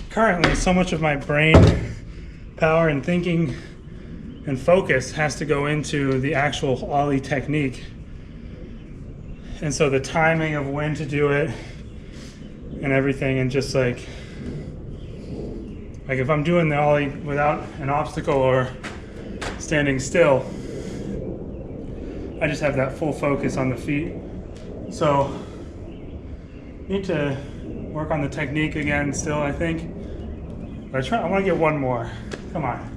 currently so much of my brain power and thinking and focus has to go into the actual ollie technique. And so the timing of when to do it and everything, and just like if I'm doing the ollie without an obstacle or standing still, I just have that full focus on the feet. So need to work on the technique again still, I think. But I want to get one more. Come on.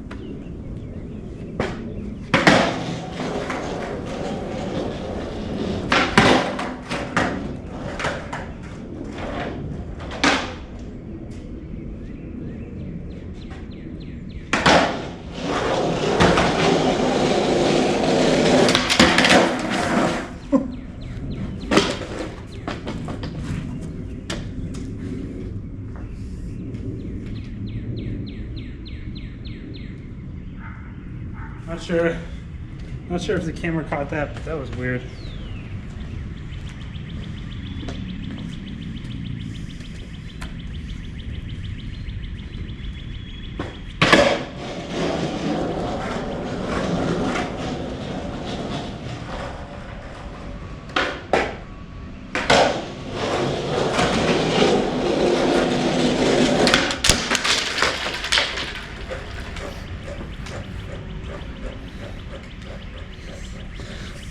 Not sure if the camera caught that, but that was weird.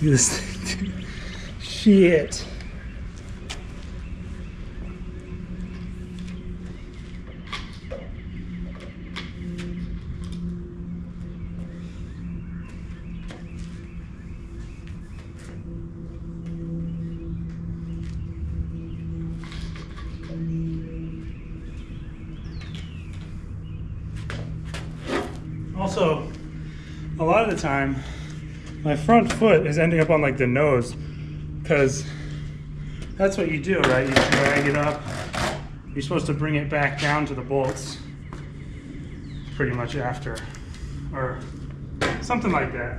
This thing, dude. Shit. Also, a lot of the time, my front foot is ending up on like the nose, because that's what you do, right? You drag it up. You're supposed to bring it back down to the bolts pretty much after, or something like that.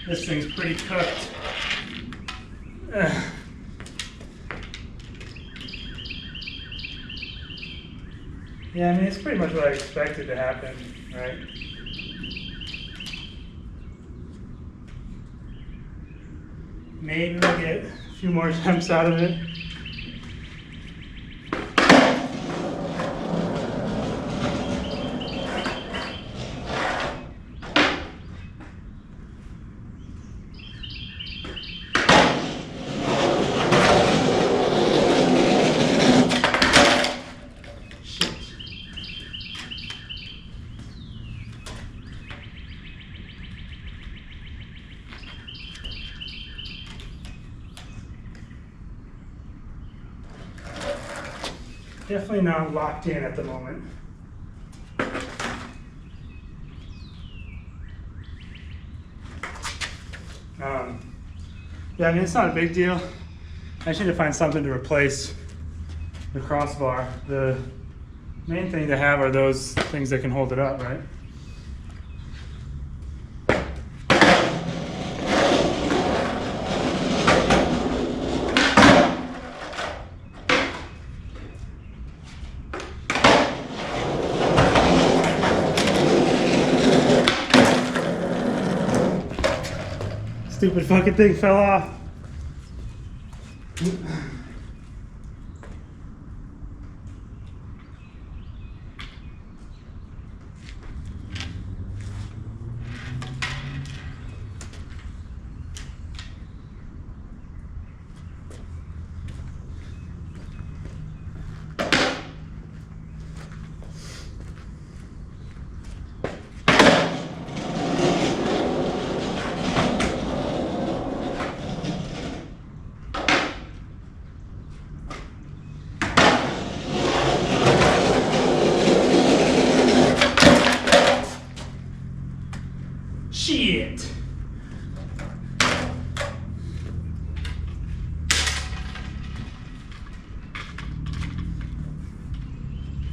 This thing's pretty cooked. Yeah, I mean, it's pretty much what I expected to happen, right? Maybe we'll get a few more attempts out of it. Definitely not locked in at the moment. Yeah, I mean, it's not a big deal. I just need to find something to replace the crossbar. The main thing to have are those things that can hold it up, right? Stupid fucking thing fell off. Shit.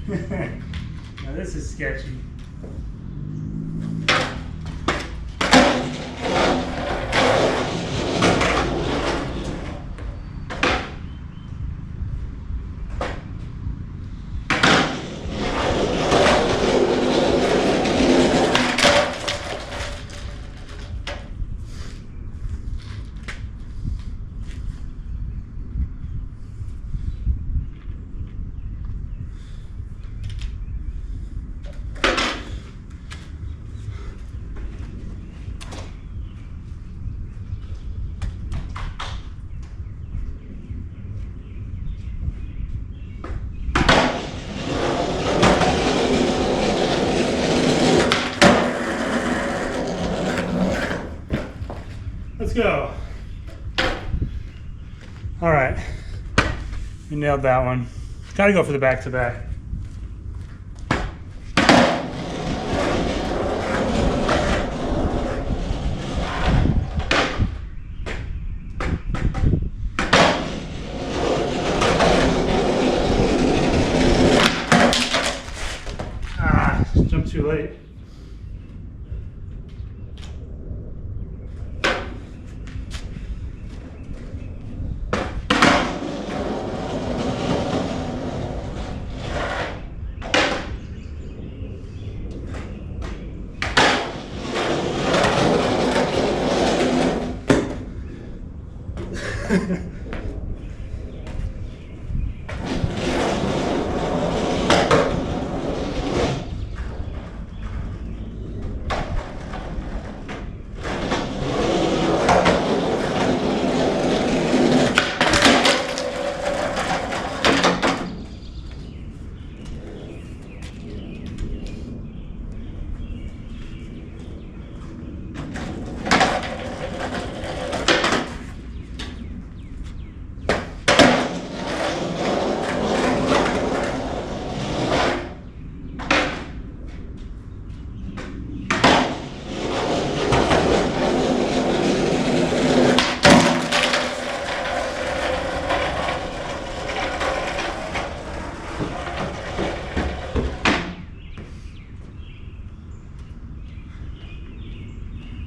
Now this is sketchy. Let's go. All right, we nailed that one. Gotta go for the back-to-back. Jumped too late.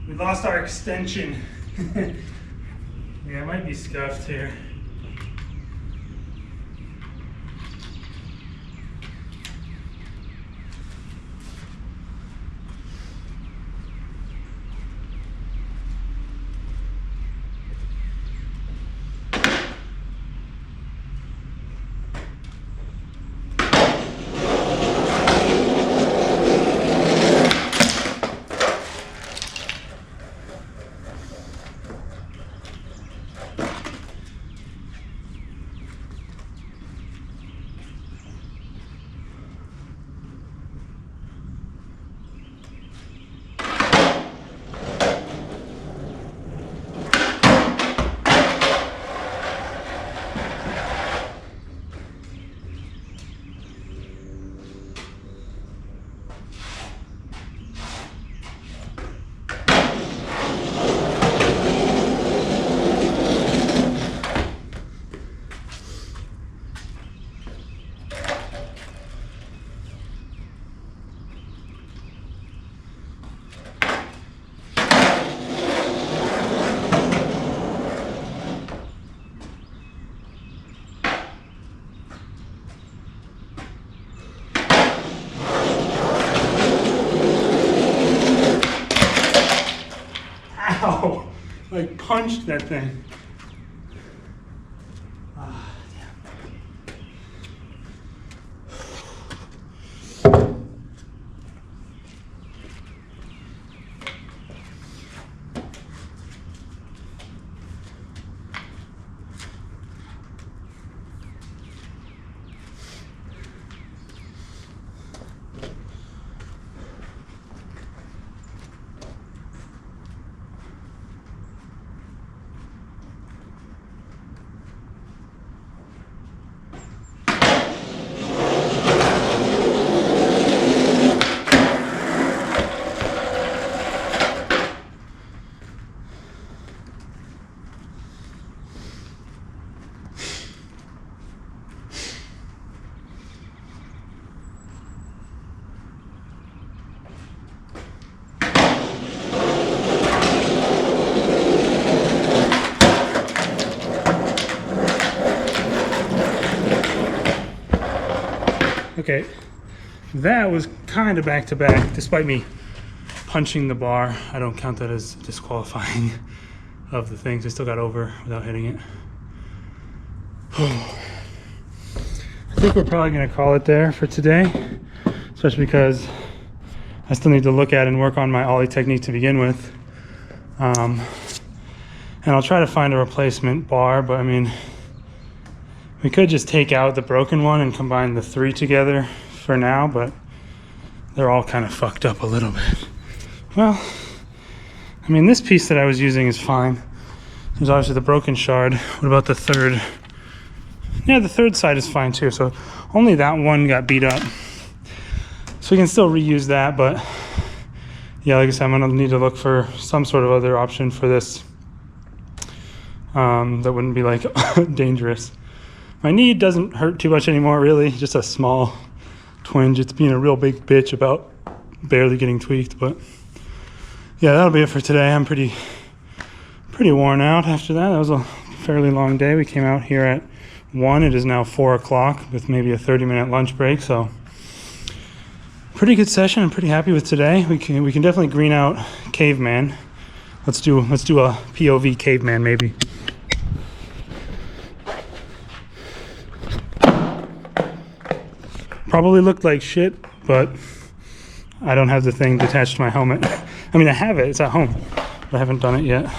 We lost our extension. Yeah, it might be scuffed here. like punched that thing. Okay, that was kind of back to back, despite me punching the bar. I don't count that as disqualifying of the things. I still got over without hitting it. I think we're probably gonna call it there for today, especially because I still need to look at and work on my ollie technique to begin with. And I'll try to find a replacement bar, but I mean, we could just take out the broken one and combine the 3 together for now, but they're all kind of fucked up a little bit. Well, I mean, this piece that I was using is fine. There's obviously the broken shard. What about the third? Yeah, the third side is fine too. So only that one got beat up. So we can still reuse that, but yeah, like I said, I'm gonna need to look for some sort of other option for this that wouldn't be like dangerous. My knee doesn't hurt too much anymore, really, just a small twinge. It's being a real big bitch about barely getting tweaked, but yeah, that'll be it for today. I'm pretty worn out after that. That was a fairly long day. We came out here at 1. It is now 4 o'clock with maybe a 30-minute lunch break, so pretty good session. I'm pretty happy with today. We can definitely green out caveman. Let's do a POV caveman maybe. Probably looked like shit, but I don't have the thing detached to my helmet. I mean, I have it. It's at home, but I haven't done it yet.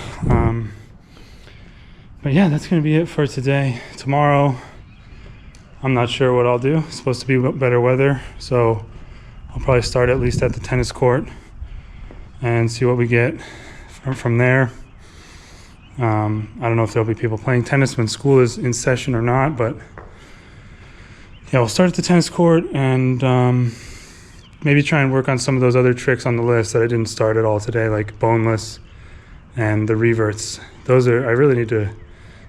But yeah, that's going to be it for today. Tomorrow, I'm not sure what I'll do. It's supposed to be better weather, so I'll probably start at least at the tennis court and see what we get from there. I don't know if there'll be people playing tennis when school is in session or not, but yeah, we'll start at the tennis court and maybe try and work on some of those other tricks on the list that I didn't start at all today, like boneless and the reverts. I really need to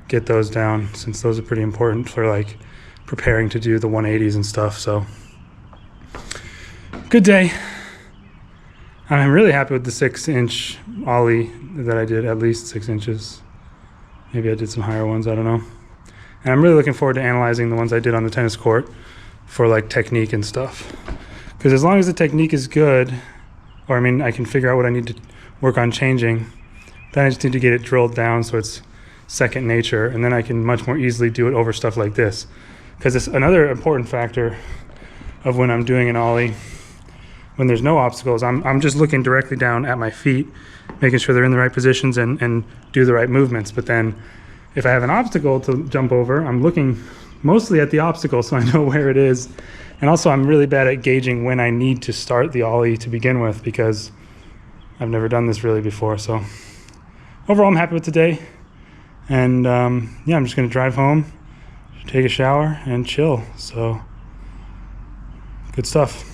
get those down since those are pretty important for like preparing to do the 180s and stuff. So good day. I'm really happy with the 6-inch ollie that I did, at least 6 inches. Maybe I did some higher ones, I don't know. And I'm really looking forward to analyzing the ones I did on the tennis court for like technique and stuff. Because as long as the technique is good, or I mean, I can figure out what I need to work on changing, then I just need to get it drilled down so it's second nature, and then I can much more easily do it over stuff like this. Because it's another important factor of when I'm doing an ollie, when there's no obstacles, I'm just looking directly down at my feet, making sure they're in the right positions and do the right movements. But then if I have an obstacle to jump over, I'm looking mostly at the obstacle so I know where it is. And also I'm really bad at gauging when I need to start the ollie to begin with because I've never done this really before. So overall, I'm happy with today. And yeah, I'm just gonna drive home, take a shower and chill. So good stuff.